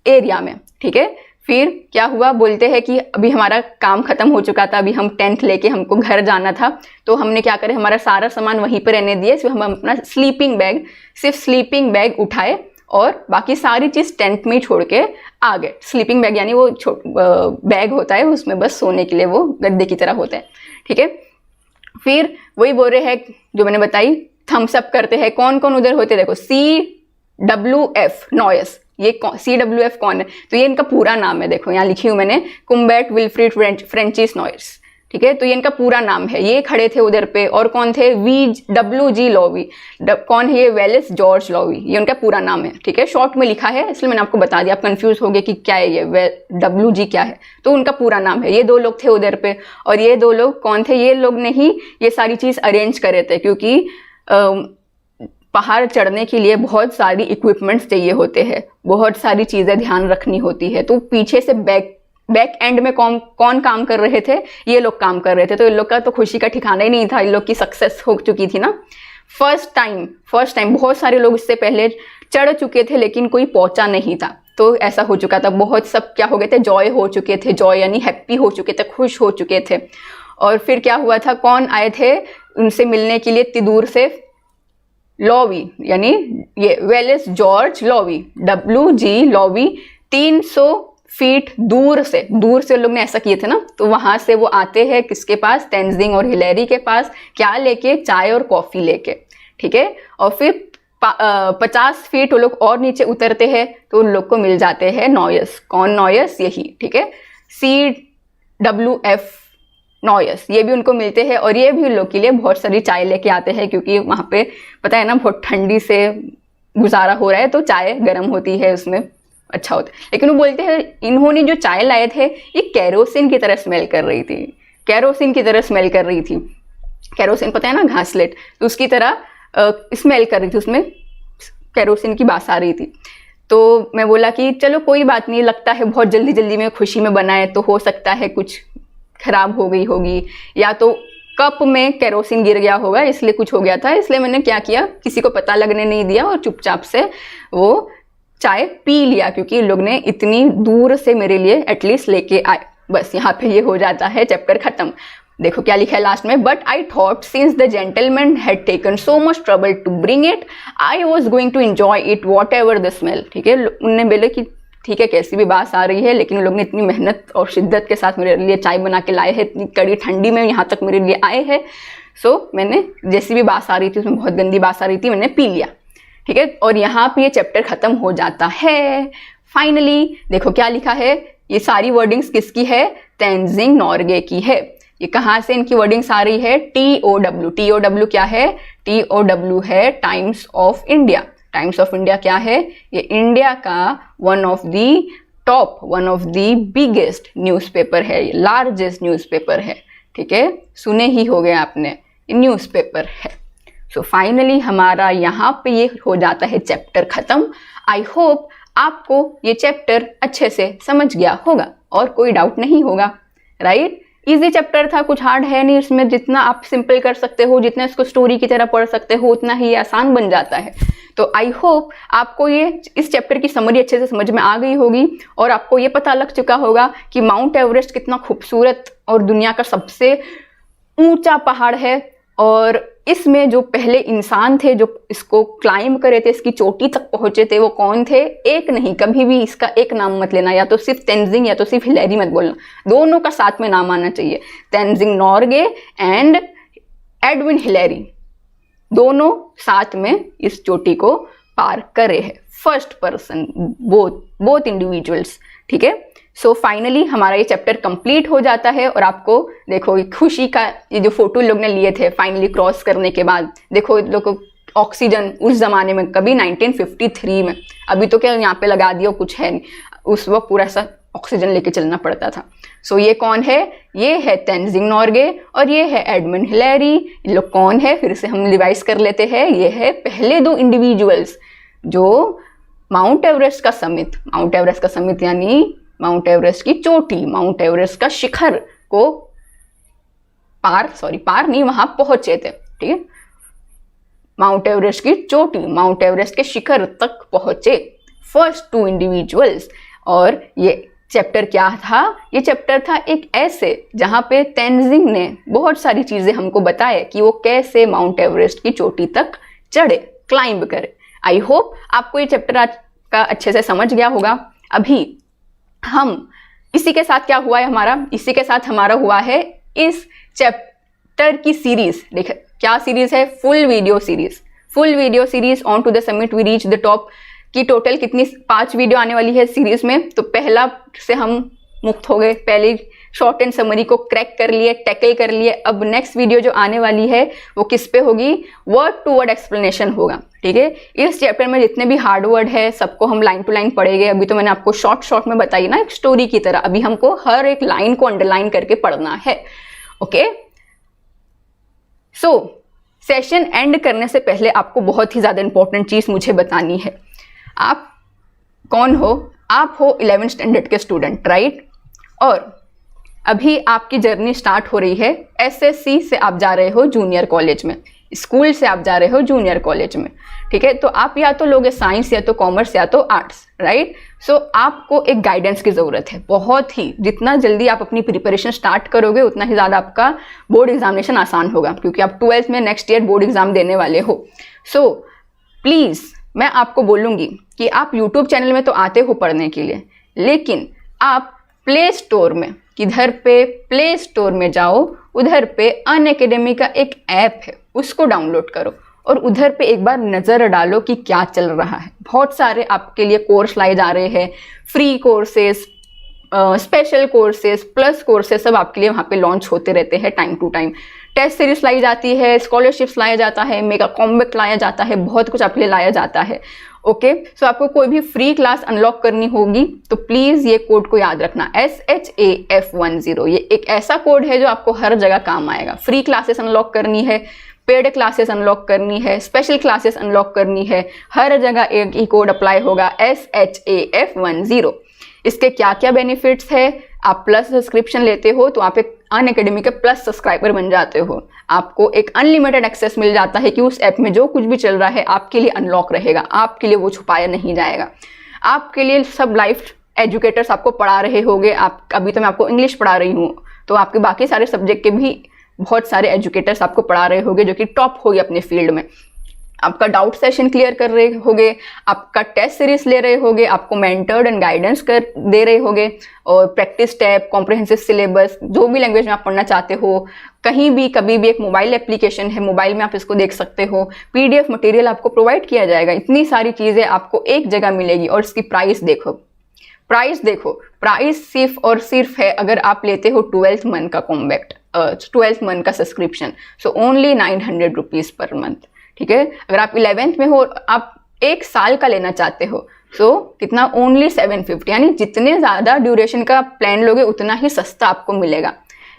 एरिया में, ठीक है। फिर क्या हुआ, बोलते हैं कि अभी हमारा काम ख़त्म हो चुका था, अभी हम टेंट लेके हमको घर जाना था, तो हमने क्या करे, हमारा सारा सामान वहीं पर रहने दिए, सिर्फ हम अपना सिर्फ स्लीपिंग बैग उठाए और बाकी सारी चीज़ टेंट में ही छोड़ के आ गए। स्लीपिंग बैग यानी वो बैग होता है, उसमें बस सोने के लिए वो गद्दे की तरह होता है, ठीक है। फिर वही बोल रहे हैं जो मैंने बताई, थम्स अप करते हैं। कौन कौन उधर होते, देखो CWF नॉयस, ये CWF कौन है? तो ये इनका पूरा नाम है, देखो यहाँ लिखी हूँ मैंने, कुम्बेट विल्फ्रीड फ्रेंचिस नॉयर्स, ठीक है। तो ये इनका पूरा नाम है। ये खड़े थे उधर पे, और कौन थे? WG Lowy. कौन है ये? वेलिस जॉर्ज लॉवी, ये उनका पूरा नाम है, ठीक है। शॉर्ट में लिखा है इसलिए मैंने आपको बता दिया, आप कंफ्यूज हो गए कि क्या है ये WG क्या है, तो उनका पूरा नाम है। ये 2 लोग थे उधर पे, और ये 2 लोग कौन थे? ये लोग ने ही ये सारी चीज़ अरेंज करे थे, क्योंकि पहाड़ चढ़ने के लिए बहुत सारी इक्विपमेंट्स चाहिए होते हैं, बहुत सारी चीज़ें ध्यान रखनी होती है। तो पीछे से बैक एंड में कौन काम कर रहे थे? ये लोग काम कर रहे थे। तो इन लोग का तो खुशी का ठिकाना ही नहीं था, इन लोग की सक्सेस हो चुकी थी ना। फर्स्ट टाइम बहुत सारे लोग इससे पहले चढ़ चुके थे, लेकिन कोई पहुंचा नहीं था। तो ऐसा हो चुका था, बहुत सब क्या हो गए थे? जॉय हो चुके थे, जॉय यानी हैप्पी हो चुके थे, खुश हो चुके थे। और फिर क्या हुआ था? कौन आए थे उनसे मिलने के लिए इतनी दूर से? लॉवी, यानी ये Wallace George Lowe, WG Lowe. 300 feet दूर से लोग ने ऐसा किए थे ना। तो वहां से वो आते हैं किसके पास? तेंजिंग और हिलेरी के पास। क्या लेके? चाय और कॉफी लेके, ठीक है। और फिर 50 फीट वो लोग और नीचे उतरते हैं, तो उन लोग को मिल जाते हैं नॉयस। कौन नॉयस? यही, ठीक है, CWF नॉयस। ये भी उनको मिलते हैं, और ये भी उन लोग के लिए बहुत सारी चाय लेके आते हैं, क्योंकि वहां पे पता है ना बहुत ठंडी से गुजारा हो रहा है, तो चाय गर्म होती है, उसमें अच्छा होता है। लेकिन वो बोलते हैं इन्होंने जो चाय लाए थे ये कैरोसिन की तरह स्मेल कर रही थी, कैरोसिन की तरह स्मेल कर रही थी। कैरोसिन पता है ना, घासलेट, तो उसकी तरह स्मेल कर रही थी, उसमें कैरोसिन की बास आ रही थी। तो मैं बोला कि चलो कोई बात नहीं, लगता है बहुत जल्दी जल्दी में खुशी में बनाए, तो हो सकता है कुछ खराब हो गई होगी, या तो कप में केरोसिन गिर गया होगा इसलिए कुछ हो गया था। इसलिए मैंने क्या किया, किसी को पता लगने नहीं दिया और चुपचाप से वो चाय पी लिया, क्योंकि लोग ने इतनी दूर से मेरे लिए एटलीस्ट लेके आए। बस यहाँ पे ये हो जाता है चैप्टर खत्म। देखो क्या लिखा है लास्ट में, but I thought since the gentleman had taken so much trouble to bring it, I was going to enjoy it whatever the smell. ठीक है, उनने बोले कि ठीक है कैसी भी बात आ रही है, लेकिन उन लोग ने इतनी मेहनत और शिद्दत के साथ मेरे लिए चाय बना के लाए हैं, इतनी कड़ी ठंडी में यहाँ तक मेरे लिए आए हैं। सो मैंने जैसी भी बात आ रही थी, उसमें बहुत गंदी बात आ रही थी, मैंने पी लिया। ठीक है, और यहाँ पे ये चैप्टर खत्म हो जाता है फाइनली। देखो क्या लिखा है, ये सारी वर्डिंग्स किसकी है, तेंजिंग नॉर्गे की है। ये कहाँ से इनकी वर्डिंग्स आ रही है, TOW। TOW क्या है, TOW है times of India. Times of India क्या है, ये इंडिया का one of the biggest newspaper है, ये लार्जेस्ट न्यूज़पेपर है। ठीक है, सुने ही हो गए आपने, न्यूज़पेपर है। सो फाइनली हमारा यहाँ पे ये हो जाता है चैप्टर खत्म। आई होप आपको ये चैप्टर अच्छे से समझ गया होगा और कोई डाउट नहीं होगा, राइट। इजी चैप्टर था, कुछ हार्ड है नहीं इसमें। जितना आप सिंपल कर सकते हो, जितना इसको स्टोरी की तरह पढ़ सकते हो, उतना ही आसान बन जाता है। तो आई होप आपको ये इस चैप्टर की समरी अच्छे से समझ में आ गई होगी और आपको ये पता लग चुका होगा कि माउंट एवरेस्ट कितना खूबसूरत और दुनिया का सबसे ऊंचा पहाड़ है, और इसमें जो पहले इंसान थे जो इसको क्लाइंब करे थे, इसकी चोटी तक पहुंचे थे, वो कौन थे, एक नहीं, कभी भी इसका एक नाम मत लेना, या तो सिर्फ तेंजिंग या तो सिर्फ हिलेरी मत बोलना, दोनों का साथ में नाम आना चाहिए। Tenzing Norgay and Edwin Hillary, दोनों साथ में इस चोटी को पार करे हैं, फर्स्ट पर्सन, बोथ इंडिविजुअल्स। ठीक है, सो फाइनली हमारा ये चैप्टर कंप्लीट हो जाता है। और आपको देखो खुशी का ये जो फोटो लोग ने लिए थे फाइनली क्रॉस करने के बाद, देखो लोग को ऑक्सीजन उस जमाने में, कभी 1953 में, अभी तो क्या यहाँ पे लगा दिया कुछ है नहीं, उस वक्त पूरा सा ऑक्सीजन लेके चलना पड़ता था। सो ये कौन है, ये है तेंजिंग नॉर्गे और ये है एडमंड हिलेरी। ये लोग कौन है, फिर से हम रिवाइज कर लेते हैं। ये है पहले दो इंडिविजुअल्स जो माउंट एवरेस्ट का समिट यानी माउंट एवरेस्ट की चोटी, माउंट एवरेस्ट का शिखर को पार नहीं, वहां पहुंचे थे। ठीक है, माउंट एवरेस्ट की चोटी, माउंट एवरेस्ट के शिखर तक पहुंचे फर्स्ट टू इंडिविजुअल्स। और ये चैप्टर क्या था, ये चैप्टर था एक ऐसे जहां पे तेंजिंग ने बहुत सारी चीजें हमको बताए कि वो कैसे माउंट एवरेस्ट की चोटी तक चढ़े, क्लाइंब करे। आई होप आपको ये चैप्टर आज का अच्छे से समझ गया होगा। अभी हम इसी के साथ क्या हुआ है हमारा हुआ है इस चैप्टर की सीरीज। देखिए क्या सीरीज है, full video series on to the summit we reach the top कि टोटल कितनी 5 वीडियो आने वाली है सीरीज में। तो पहला से हम मुक्त हो गए, पहली शॉर्ट एंड समरी को क्रैक कर लिए, टैकल कर लिए। अब नेक्स्ट वीडियो जो आने वाली है वो किस पे होगी, वर्ड टू वर्ड एक्सप्लेनेशन होगा, ठीक है। इस चैप्टर में जितने भी हार्ड वर्ड है सबको हम लाइन टू लाइन पढ़ेंगे। अभी तो मैंने आपको शॉर्ट में बताई ना, एक स्टोरी की तरह। अभी हमको हर एक लाइन को अंडरलाइन करके पढ़ना है, ओके। सो सेशन एंड करने से पहले आपको बहुत ही ज्यादा इंपॉर्टेंट चीज मुझे बतानी है। आप कौन हो, आप हो 11th स्टैंडर्ड के स्टूडेंट, राइट। और अभी आपकी जर्नी स्टार्ट हो रही है, एसएससी से आप जा रहे हो जूनियर कॉलेज में, स्कूल से आप जा रहे हो जूनियर कॉलेज में, ठीक है। तो आप या तो लोगे साइंस या तो कॉमर्स या तो आर्ट्स, राइट। सो आपको एक गाइडेंस की ज़रूरत है बहुत ही। जितना जल्दी आप अपनी प्रिपरेशन स्टार्ट करोगे उतना ही ज़्यादा आपका बोर्ड एग्जामिनेशन आसान होगा, क्योंकि आप 12th में नेक्स्ट ईयर बोर्ड एग्जाम देने वाले हो। सो प्लीज़ मैं आपको बोलूँगी कि आप यूट्यूब चैनल में तो आते हो पढ़ने के लिए, लेकिन आप प्ले स्टोर में, किधर पे, प्ले स्टोर में जाओ, उधर पे अनअकैडमी का एक ऐप है, उसको डाउनलोड करो और उधर पे एक बार नज़र डालो कि क्या चल रहा है। बहुत सारे आपके लिए कोर्स लाए जा रहे हैं, free courses, special courses, plus courses, सब आपके लिए वहाँ पे लॉन्च होते रहते हैं time to time. Test series लाई जाती है, स्कॉलरशिप्स लाया जाता है, मेगा कॉम्बैक्ट लाया जाता है, बहुत कुछ आपके लिए लाया जाता है, ओके। सो आपको कोई भी फ्री क्लास अनलॉक करनी होगी तो प्लीज़ ये कोड को याद रखना, SHAF10। ये एक ऐसा कोड है जो आपको हर जगह काम आएगा। फ्री क्लासेस अनलॉक करनी है, पेड क्लासेस अनलॉक करनी है, स्पेशल क्लासेस अनलॉक करनी है, हर जगह एक ही कोड अप्लाई होगा, SHAF10। इसके क्या क्या बेनिफिट्स है, आप प्लस सब्सक्रिप्शन लेते हो तो आप एक अनअकैडमी के प्लस सब्सक्राइबर बन जाते हो। आपको एक अनलिमिटेड एक्सेस मिल जाता है कि उस ऐप में जो कुछ भी चल रहा है आपके लिए अनलॉक रहेगा, आपके लिए वो छुपाया नहीं जाएगा। आपके लिए सब लाइफ एजुकेटर्स आपको पढ़ा रहे होंगे। आप अभी तो मैं आपको इंग्लिश पढ़ा रही हूँ, तो आपके बाकी सारे सब्जेक्ट के भी बहुत सारे एजुकेटर्स आपको पढ़ा रहे होंगे जो कि टॉप होगी अपने फील्ड में। आपका डाउट सेशन क्लियर कर रहे होगे, आपका टेस्ट सीरीज ले रहे होगे, आपको मेंटर्ड एंड गाइडेंस कर दे रहे होगे, और प्रैक्टिस टैब, कॉम्प्रिहेंसिव सिलेबस, जो भी लैंग्वेज में आप पढ़ना चाहते हो, कहीं भी कभी भी एक मोबाइल एप्लीकेशन है, मोबाइल में आप इसको देख सकते हो। PDF मटेरियल आपको प्रोवाइड किया जाएगा। इतनी सारी चीज़ें आपको एक जगह मिलेगी। और इसकी प्राइस देखो, प्राइस सिर्फ और सिर्फ है अगर आप लेते हो 12th मंथ का कॉम्बैक्ट, 12th मंथ का subscription, so only 900 rupees per month, ठीक है। अगर आप 11th में हो, आप एक साल का लेना चाहते हो, सो कितना, ओनली 750। यानी जितने ज़्यादा ड्यूरेशन का प्लान लोगे उतना ही सस्ता आपको मिलेगा,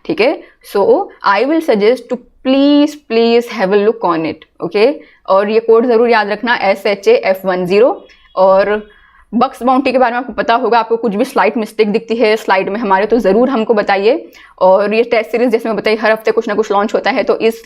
ठीक है। So I will suggest to please have a look on it, okay. और ये कोड ज़रूर याद रखना, SHAF10। और बक्स बाउंटी के बारे में आपको पता होगा, आपको कुछ भी स्लाइड मिस्टेक दिखती है स्लाइड में हमारे, तो ज़रूर हमको बताइए। और ये टेस्ट सीरीज जैसे मैं बताई, हर हफ्ते कुछ ना कुछ लॉन्च होता है, तो इस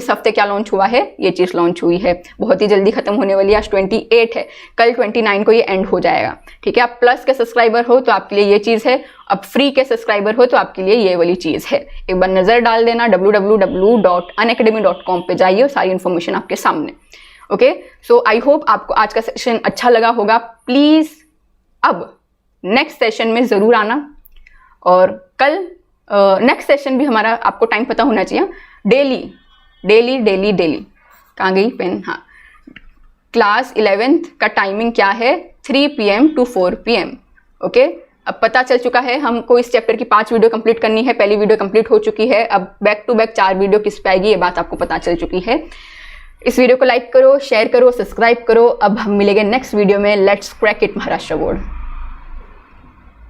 हफ्ते क्या लॉन्च हुआ है, ये चीज़ लॉन्च हुई है, बहुत ही जल्दी खत्म होने वाली है। आज 28 है, कल 29 को ये एंड हो जाएगा, ठीक है। आप प्लस के सब्सक्राइबर हो तो आपके लिए ये चीज़ है, अब फ्री के सब्सक्राइबर हो तो आपके लिए ये वाली चीज़ है। एक बार नज़र डाल देना, www.unacademy.com पे जाइए, सारी इन्फॉर्मेशन आपके सामने, ओके। सो आई होप आपको आज का सेशन अच्छा लगा होगा। प्लीज़ अब नेक्स्ट सेशन में ज़रूर आना, और कल नेक्स्ट सेशन भी हमारा, आपको टाइम पता होना चाहिए, डेली कहाँ गई पेन, हाँ, क्लास 11th का टाइमिंग क्या है, 3 PM to 4 PM, ओके। अब पता चल चुका है हमको इस चैप्टर की 5 वीडियो कंप्लीट करनी है। पहली वीडियो कंप्लीट हो चुकी है, अब बैक टू बैक 4 वीडियो किस पे आएगी ये बात आपको पता चल चुकी है। इस वीडियो को लाइक करो, शेयर करो, सब्सक्राइब करो। अब हम मिलेंगे नेक्स्ट वीडियो में। Let's crack it Maharashtra board.